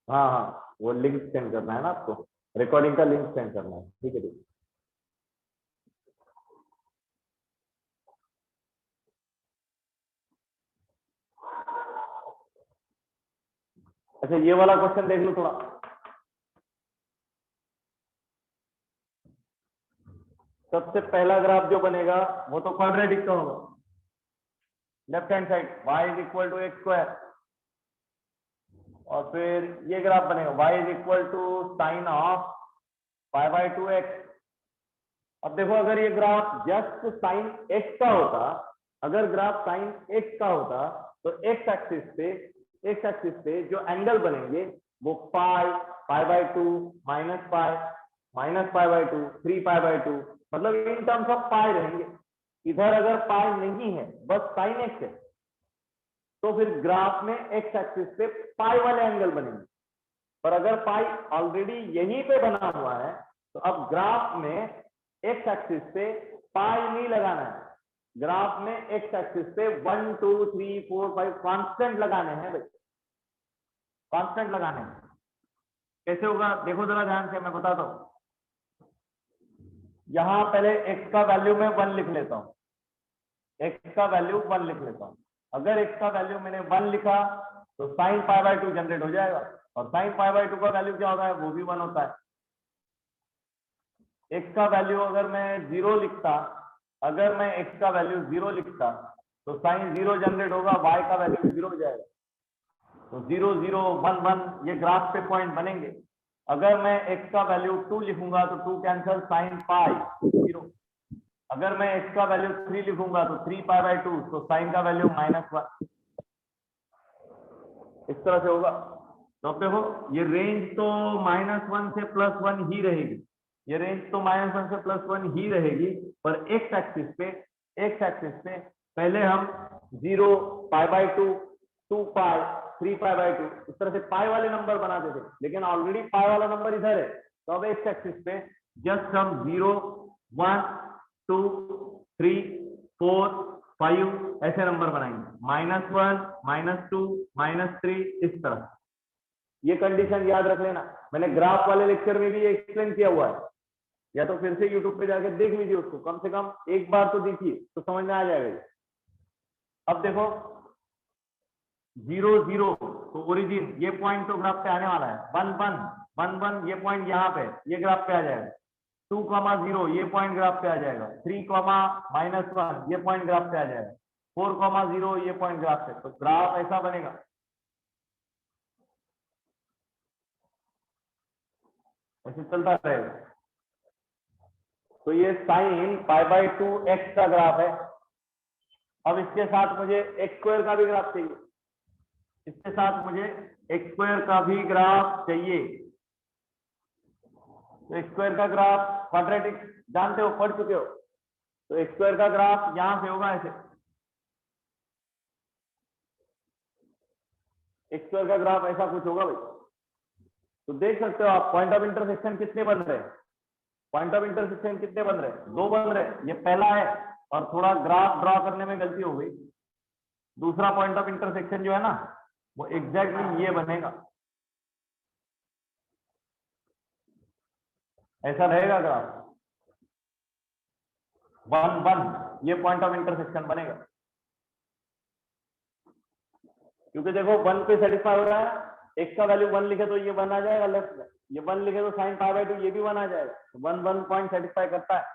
हाँ हाँ, वो लिंक सेंड करना है ना आपको, रिकॉर्डिंग का लिंक सेंड करना है। ठीक है ठीक है। अच्छा, ये वाला क्वेश्चन देख लो थोड़ा। सबसे पहला ग्राफ जो बनेगा वो तो क्वाड्रेटिक का होगा, left hand side y is equal to x square, और फिर ये ग्राफ बनेगा y is equal to sine of pi by 2x। अब देखो, अगर ये ग्राफ जस्ट साइन x का होता, अगर ग्राफ साइन x का होता तो x एक्सिस पे जो एंगल बनेंगे वो pi by 2 minus pi bye 2 3 pi bye 2, मतलब इन टर्म्स ऑफ पाई रहेंगे। इधर अगर पाई नहीं है, बस साइन एक्स है, तो फिर ग्राफ में एक्स एक्सिस पे पाई वाले एंगल बनेंगे। पर अगर पाई ऑलरेडी यहीं पे बना हुआ है, तो अब ग्राफ में एक्स एक्सिस पे पाई नहीं लगाना है, ग्राफ में एक्स एक्सिस पे 1 2 3 4 5 कांस्टेंट लगाने हैं भाई, कांस्टेंट लगाने हैं। कैसे होगा देखो जरा ध्यान से, मैं बताता हूं। यहां पहले x का वैल्यू मैं 1 लिख लेता हूं, x का वैल्यू 1 लिख लेता हूं। अगर x का वैल्यू मैंने 1 लिखा तो साइन पाई बाय 2 जनरेट हो जाएगा, और साइन पाई बाय 2 का वैल्यू क्या होता है, वो भी 1 होता है। x का वैल्यू अगर मैं 0 लिखता, अगर मैं x का वैल्यू 0 लिखता तो साइन 0 जनरेट होगा, y का वैल्यू 0 हो जाएगा। तो 0 0 1 1 ये ग्राफ पे पॉइंट बनेंगे। अगर मैं x का वैल्यू 2 लिखूंगा तो 2 कैंसिल, साइन पाई 0। अगर मैं x का वैल्यू 3 लिखूंगा तो 3 पाई बाय 2, तो साइन का वैल्यू -1। इस तरह से होगा। तो अब देखो, ये रेंज तो -1 से +1 ही रहेगी, ये रेंज तो -1 से +1 ही रहेगी, पर x एक्सिस पे पहले हम 0 pi by 2 2 pi 3 pi bye 2 इस तरह से पाई वाले नंबर बनाते थे, लेकिन ऑलरेडी पाई वाला नंबर इधर है। तो अब एक्स एक्सिस पे जस्ट हम 0 1 2 3 4 5 ऐसे नंबर बनाएंगे, -1 -2 -3 इस तरह। ये कंडीशन याद रख लेना, मैंने ग्राफ वाले लेक्चर में भी ये एक्सप्लेन किया हुआ है, या तो फिर से यूट्यूब पे जाके देख लीजिए उसको, कम से कम एक बार तो देखिए तो समझ में आ जाएगा। अब देखो 0 0 तो ओरिजिन ये पॉइंट तो ग्राफ पे आने वाला है, 1 1 ये पॉइंट यहाँ पे ये ग्राफ पे आ जाएगा, 2 0 ये पॉइंट ग्राफ पे आ जाएगा, 3 -1 ये पॉइंट ग्राफ पे आ जाएगा, 4 0 ये पॉइंट ग्राफ पे। तो ग्राफ ऐसा बनेगा, ऐसे चलता रहेगा। तो ये साइन पाई बाय 2 एक्स का ग्राफ है। अब इसके साथ मुझे एक्स स्क्वायर का भी ग्राफ चाहिए, इसके साथ मुझे एक्स स्क्वायर का भी ग्राफ चाहिए। तो एक्स स्क्वायर का ग्राफ क्वाड्रेटिक जानते हो, पढ़ चुके हो, तो एक्स स्क्वायर का ग्राफ यहां से होगा ऐसे, एक्स स्क्वायर का ग्राफ ऐसा कुछ होगा भाई। तो देख सकते हो आप पॉइंट ऑफ इंटरसेक्शन कितने बन रहे हैं, पॉइंट ऑफ इंटरसेक्शन कितने बन रहे हैं, 2 बन रहे हैं। ये पहला है और थोड़ा ग्राफ ड्रॉ करने में गलती हो गई। दूसरा पॉइंट ऑफ इंटरसेक्शन जो है ना, वो एग्जैक्टली ये बनेगा, ऐसा रहेगा ग्राफ 1 1 ये पॉइंट ऑफ इंटरसेक्शन बनेगा। क्योंकि देखो 1 पे सेटिस्फाई हो रहा है, x का वैल्यू 1 लिखे तो ये 1 आ जाएगा लेफ्ट में, ये 1 लिखे तो साइन पाई बाय 2 ये भी 1 आ जाएगा। 1 1 पॉइंट सेटिस्फाई करता है,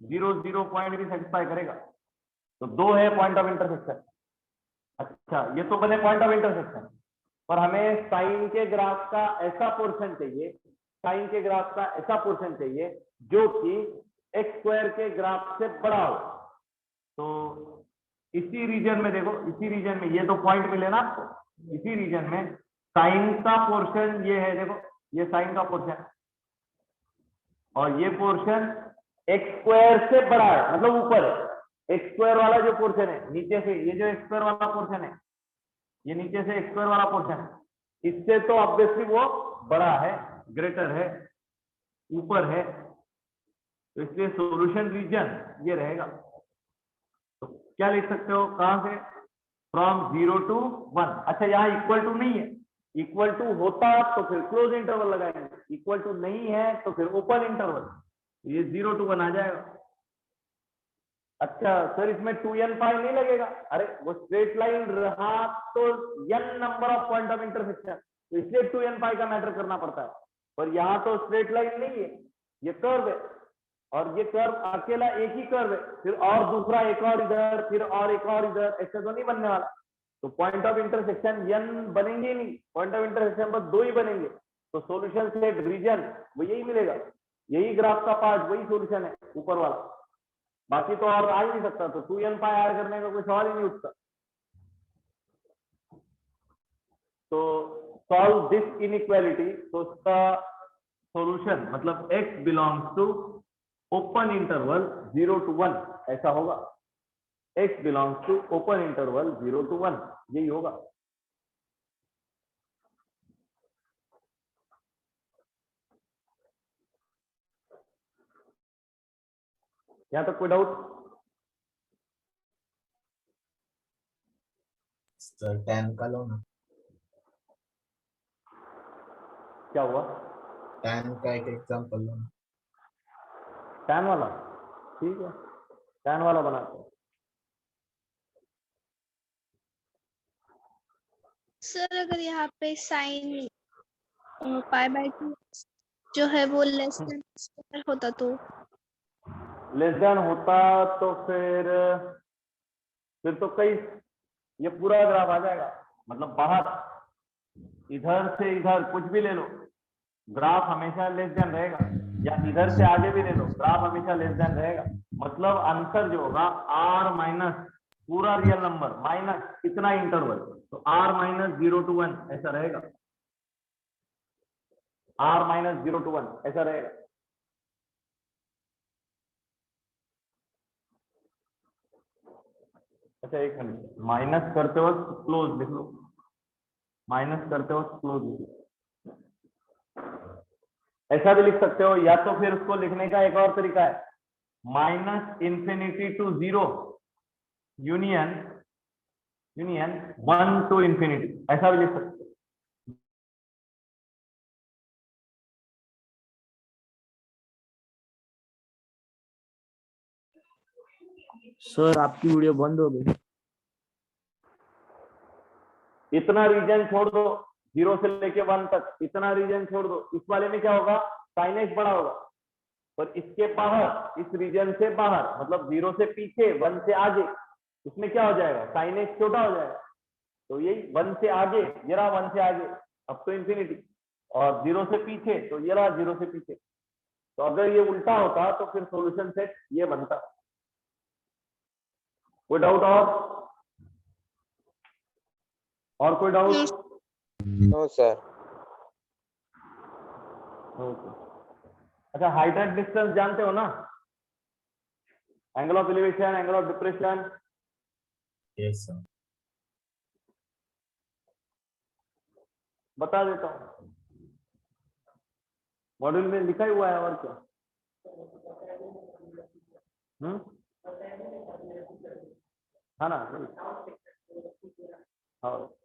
0 0 पॉइंट भी सेटिस्फाई करेगा। तो 2 है पॉइंट ऑफ इंटरसेक्शन। अच्छा, ये तो बने पॉइंट ऑफ इंटरसेक्शन, पर हमें साइन के ग्राफ का ऐसा पोर्शन चाहिए, साइन के ग्राफ का ऐसा पोर्शन चाहिए जो कि एक्स स्क्वायर के ग्राफ से बड़ा हो। तो इसी रीजन में देखो, इसी रीजन में ये तो पॉइंट मिले ना आपको, इसी रीजन में साइन का पोर्शन ये है, देखो ये साइन का पोर्शन और ये पोर्शन एक्स स्क्वायर से बड़ा है, मतलब ऊपर है। एक्स स्क्वायर वाला जो पोर्शन है नीचे से, ये जो एक्स स्क्वायर वाला पोर्शन है, ये नीचे से एक्स स्क्वायर वाला पोर्शन है, इससे तो ऑब्वियसली वो बड़ा है, ग्रेटर है, ऊपर है। तो इसलिए सॉल्यूशन रीजन ये रहेगा। तो क्या लिख सकते हो, कहां से, फ्रॉम 0 to 1। अच्छा यहाँ इक्वल टू नहीं है, इक्वल टू होता तो फिर क्लोज इंटरवल लगाएंगे, इक्वल टू नहीं है तो फिर ओपन इंटरवल, ये 0 to 1 आ जाएगा। अच्छा सर इसमें 2n पाई नहीं लगेगा, अरे वो स्ट्रेट लाइन रहा तो n number of point of intersection, तो इसलिए 2n पाई का मैटर करना पड़ता है। पर यहाँ तो स्ट्रेट लाइन नहीं है, ये कर्व है, और ये कर्व अकेला एक ही कर्व है, फिर और दूसरा एक और इधर, फिर और एक और इधर, ऐसा तो नहीं बनने वाला। तो पॉइंट ऑफ इंटरसेक्शन n बनेंगे नहीं, पॉइंट ऑफ इंटरसेक्शन बस 2 ही बनेंगे। तो सॉल्यूशन सेट रीजन वो यही मिलेगा, यही ग्राफ का पार्ट, वही सॉल्यूशन है ऊपर वाला, बाकी तो और आ ही नहीं सकता। तो 2n पाई ऐड करने का कोई सवाल ही नहीं उठता। तो सॉल्व दिस इनइक्वालिटी, तो उसका सॉल्यूशन मतलब x belongs to open interval 0 to 1 ऐसा होगा। x belongs to open interval 0 to 1 यही होगा। यहां तक कोई डाउट? सर tan का लो ना, क्या हुआ? tan का एक एग्जांपल लो ना। tan वाला, ठीक है, tan वाला बनाते हैं। सर अगर यहाँ पे साइन π/2 जो है वो लेस देन होता तो लेस देन होता तो फिर तो कई, ये पूरा ग्राफ आ जाएगा, मतलब बाहर इधर से इधर कुछ भी ले लो, ग्राफ हमेशा लेस देन रहेगा, या इधर से आगे भी ले लो, ग्राफ हमेशा लेस देन रहेगा। मतलब आंसर जो होगा r माइनस पूरा रियल नंबर माइनस इतना इंटरवल, तो r माइनस 0 to 1 ऐसा रहेगा, r माइनस 0 to 1 ऐसा रहेगा। अच्छा एक मिनट, माइनस करते वक्त क्लोज लिख लो, माइनस करते वक्त क्लोज लिख लो। ऐसा भी लिख सकते हो, या तो फिर उसको लिखने का एक और तरीका है, minus infinity to 0 union 1 to infinity, ऐसा भी लिख सकते हो। सर आपकी वीडियो बंद हो गई। इतना रीजन छोड़ दो, 0 से लेके 1 तक इतना रीजन छोड़ दो। इस वाले में क्या होगा, साइन एक्स बड़ा होगा, पर इसके बाहर, इस रीजन से बाहर, मतलब 0 से पीछे 1 से आगे, इसमें क्या हो जाएगा, साइन एक्स छोटा हो जाएगा। तो यही 1 से आगे, ये रहा 1 से आगे अब तो इंफिनिटी, और 0 से पीछे तो ये रहा 0 से पीछे। तो अगर ये उल्टा होता तो फिर सॉल्यूशन सेट ये बनता। कोई डाउट और कोई डाउट? No sir. ओके। अच्छा हाइट एंड डिस्टेंस जानते हो ना, angle of elevation, angle of depression. Yes sir. बता देता हूँ, मॉड्यूल में लिखा ही हुआ है, और क्या। है ना, हाँ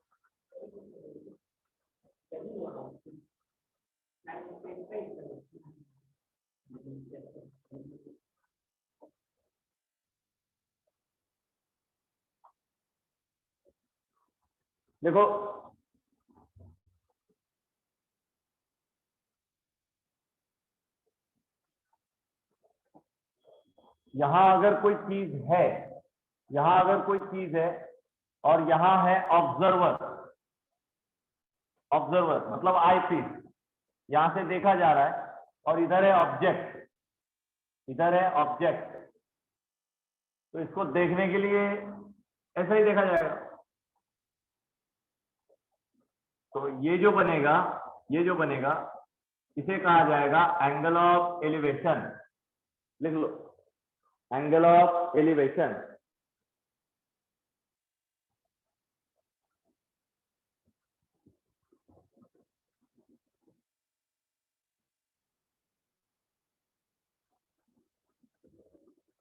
देखो, यहां अगर कोई चीज है, यहां अगर कोई चीज है और यहां है ऑब्जर्वर, ऑब्जर्वर मतलब आई पीस, यहां से देखा जा रहा है, और इधर है ऑब्जेक्ट, इधर है ऑब्जेक्ट, तो इसको देखने के लिए ऐसा ही देखा जाएगा। तो ये जो बनेगा इसे कहा जाएगा एंगल ऑफ एलिवेशन। लिख लो, angle of elevation.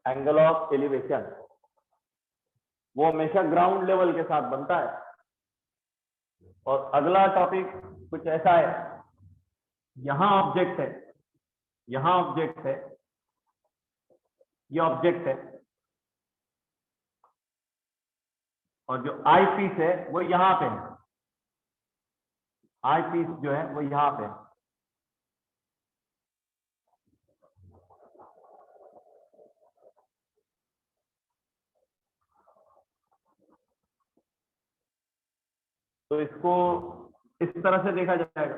Angle of elevation वो हमेशा ग्राउंड लेवल के साथ बनता है। और अगला टॉपिक कुछ ऐसा है, यहां ऑब्जेक्ट है, यहां ऑब्जेक्ट है, ये ऑब्जेक्ट है, और जो आई पीस है वो यहां पे है। आई पीस जो है वो यहां पे है। तो इसको इस तरह से देखा जाएगा।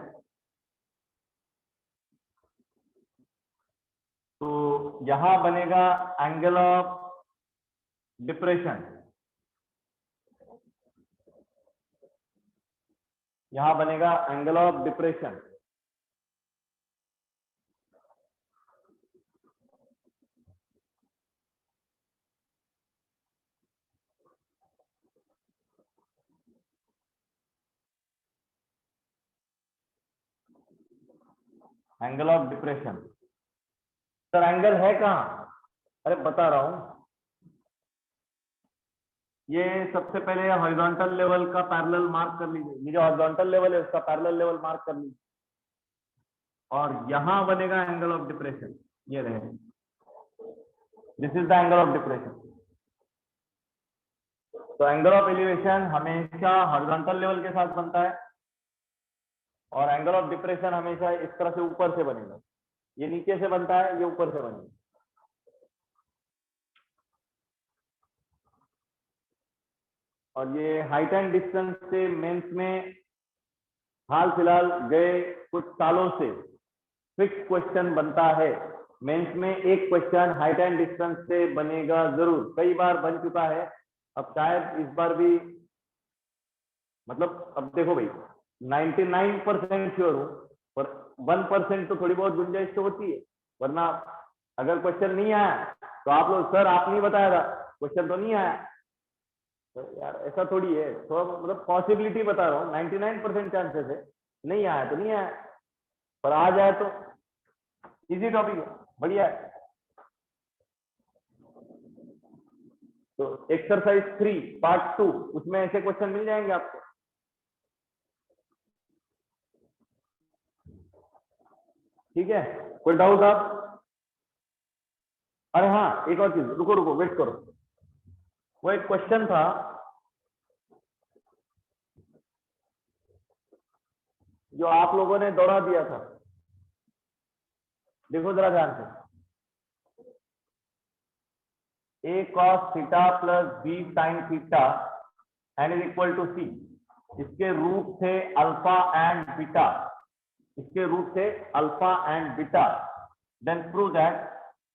तो यहां बनेगा एंगल ऑफ डिप्रेशन, यहां बनेगा angle of depression. Angle of depression. Sir angle है कहां? अरे बता रहा हूं, ये सबसे पहले हॉरिजॉन्टल लेवल का पैरेलल मार्क कर लीजिए। ये जो हॉरिजॉन्टल लेवल है उसका पैरेलल लेवल मार्क कर लीजिए, और यहां बनेगा एंगल ऑफ डिप्रेशन। ये रहे, this is the angle of depression. तो एंगल ऑफ एलिवेशन हमेशा हॉरिजॉन्टल लेवल के साथ बनता है, और एंगल ऑफ डिप्रेशन हमेशा इस तरह से ऊपर से बनेगा। ये नीचे से बनता है, ये ऊपर से बनेगा। और ये हाइट एंड डिस्टेंस से मेंस में हाल फिलहाल गए कुछ सालों से फिक्स क्वेश्चन बनता है। मेंस में एक क्वेश्चन हाइट एंड डिस्टेंस से बनेगा जरूर, कई बार बन चुका है, अब शायद इस बार भी, मतलब अब देखो भाई 99% श्योर हूं, पर 1% तो थोड़ी बहुत गुंजाइश तो होती है। वरना अगर क्वेश्चन नहीं आया तो आप लोग सर आप नहीं बताया था, क्वेश्चन तो नहीं आया। तो यार ऐसा थोड़ी है, थोड़ा मतलब पॉसिबिलिटी बता रहा हूँ, 99% चांसेस है, नहीं आया तो नहीं आया, पर आ जाए तो इजी टॉपिक है, बढ़िया है। तो एक्सरसाइज 3 पार्ट 2 उसमें ऐसे क्वेश्चन मिल जाएंगे आपको। ठीक है, कोई डाउट आप? अरे हाँ एक और चीज, रुको रुको वेट करो, वो एक क्वेश्चन था जो आप लोगों ने दौड़ा दिया था, देखो जरा ध्यान से। a cos theta plus b sin theta and is equal to c, इसके रूट थे अल्फा एंड बीटा, इसके रूट थे alpha and beta. Then prove that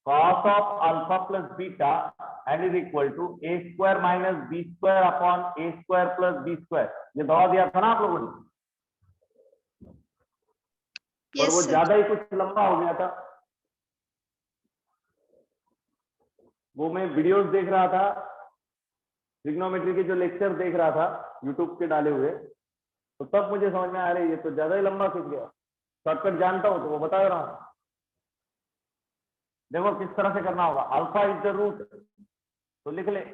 cos of alpha plus beta and is equal to a square minus b square upon a square plus b square. ये दौड़ा दिया था ना आप लोगों ने, और वो ज्यादा ही कुछ लंबा हो गया था। वो मैं वीडियोस देख रहा था, ट्रिग्नोमेट्री के जो लेक्चर देख रहा था यूट्यूब पे डाले हुए, तो तब मुझे समझ में आ रही है तो ज्यादा ही लंबा खींच गया। शॉर्टकट जानता हूं तो वो बता रहा हूं। देखो किस तरह से करना होगा, अल्फा इज द रूट, तो लिख ले।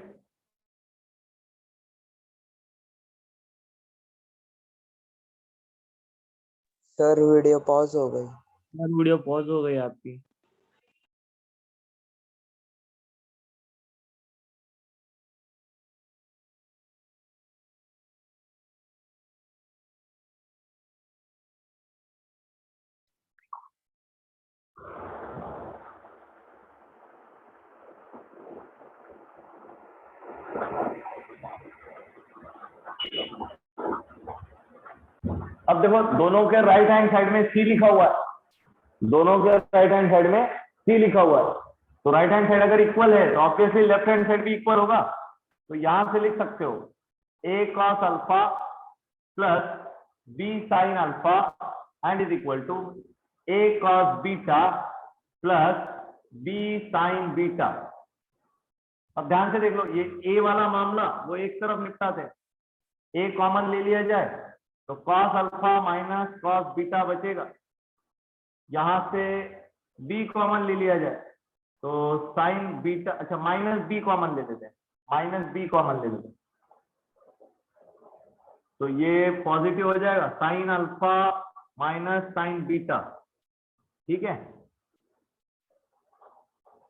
सर वीडियो पॉज हो गई। वीडियो पॉज हो गई आपकी। अब देखो दोनों के राइट हैंड साइड में सी लिखा हुआ है, दोनों के राइट हैंड साइड में सी लिखा हुआ है। तो राइट हैंड साइड अगर इक्वल है तो ऑब्वियसली लेफ्ट हैंड साइड भी इक्वल होगा। तो यहां से लिख सकते हो a cos alpha plus b sin alpha and is equal to a cos beta plus b sin beta. अब ध्यान से देख लो, ये a वाला मामला वो एक तरफ निपटाते हैं, a कॉमन ले लिया जाए तो cos alpha minus cos beta बचेगा। यहां से b कॉमन ले लिया जाए तो sin बीटा, अच्छा माइनस b कॉमन ले लेते हैं, माइनस b कॉमन ले लेते हैं तो ये पॉजिटिव हो जाएगा, sin alpha minus sin beta. ठीक है,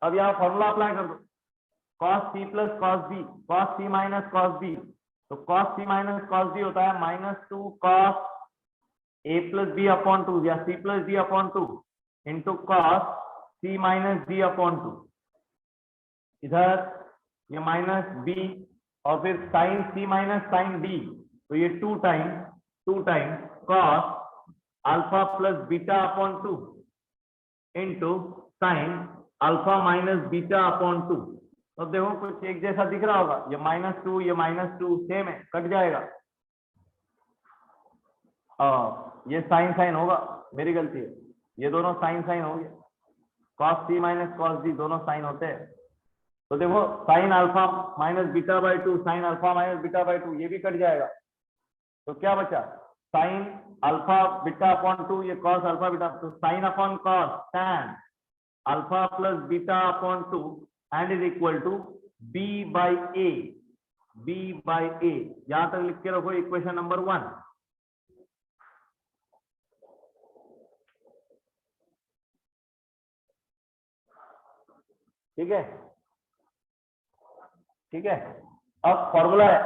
अब यहाँ फॉर्मूला अप्लाई कर दो, cos c plus cos b, cos c minus cos b, तो cos c minus cos b होता है -2 cos a plus b upon 2 या c plus d upon 2 into cos c minus d upon 2। इधर ये minus b और फिर sin c minus sin d, तो ये 2 times cos alpha plus beta upon 2 into sin alpha minus beta upon 2। तो देखो कुछ एक जैसा दिख रहा होगा, ये -2 ये -2 सेम है, कट जाएगा। ये साइन होगा, मेरी गलती है, ये दोनों साइन हो गए, cos c minus cos d दोनों साइन होते हैं। तो देखो sin alpha minus beta by 2, sin alpha minus beta by 2, ये भी कट जाएगा। तो क्या बचा, sin अल्फा बीटा अपॉन 2, ये cos अल्फा बीटा, तो sin upon cos tan alpha plus beta upon 2 and is equal to b by a, यहां तक लिख के रखो इक्वेशन नंबर 1। ठीक है, अब फॉर्मूला है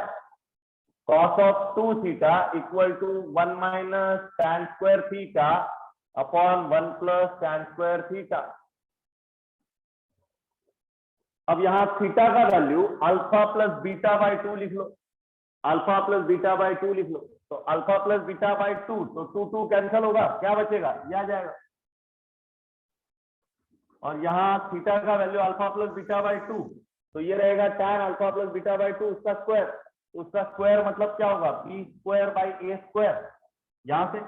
cos of 2 theta equal to 1 minus tan square theta upon 1 plus tan square theta. अब यहाँ थीटा का value alpha plus beta by 2 लिख लो, अल्फा प्लस बीटा बाई 2 लिख लो, तो अल्फा प्लस बीटा बाई 2, तो 2 कैंसिल होगा, क्या बचेगा, ये आ जाएगा। और यहाँ थीटा का value alpha plus beta by 2, तो ये रहेगा tan alpha plus beta by 2 उसका स्क्वायर, उसका स्क्वायर मतलब क्या होगा, b square by a square यहां से,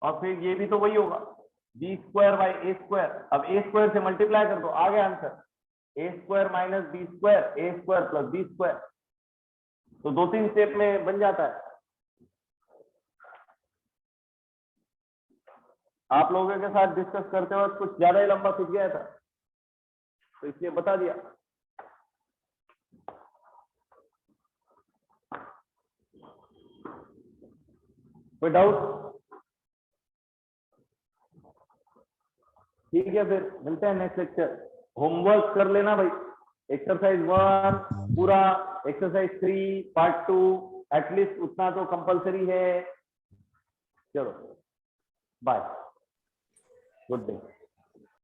और फिर ये भी तो वही होगा b square by a square. अब a स्क्वायर से मल्टीप्लाई कर दो, आ गया answer, a square minus b square, a square plus b square. तो 2-3 स्टेप में बन जाता है। आप लोगों के साथ डिस्कस करते वक्त कुछ ज्यादा ही लंबा खिंच गया था, तो इसलिए बता दिया। कोई डाउट? ठीक है, फिर मिलते हैं नेक्स्ट लेक्चर। होमवर्क कर लेना भाई, एक्सरसाइज 1 पूरा, एक्सरसाइज 3 पार्ट 2 एटलीस्ट उतना तो कंपलसरी है। चलो बाय, गुड डे।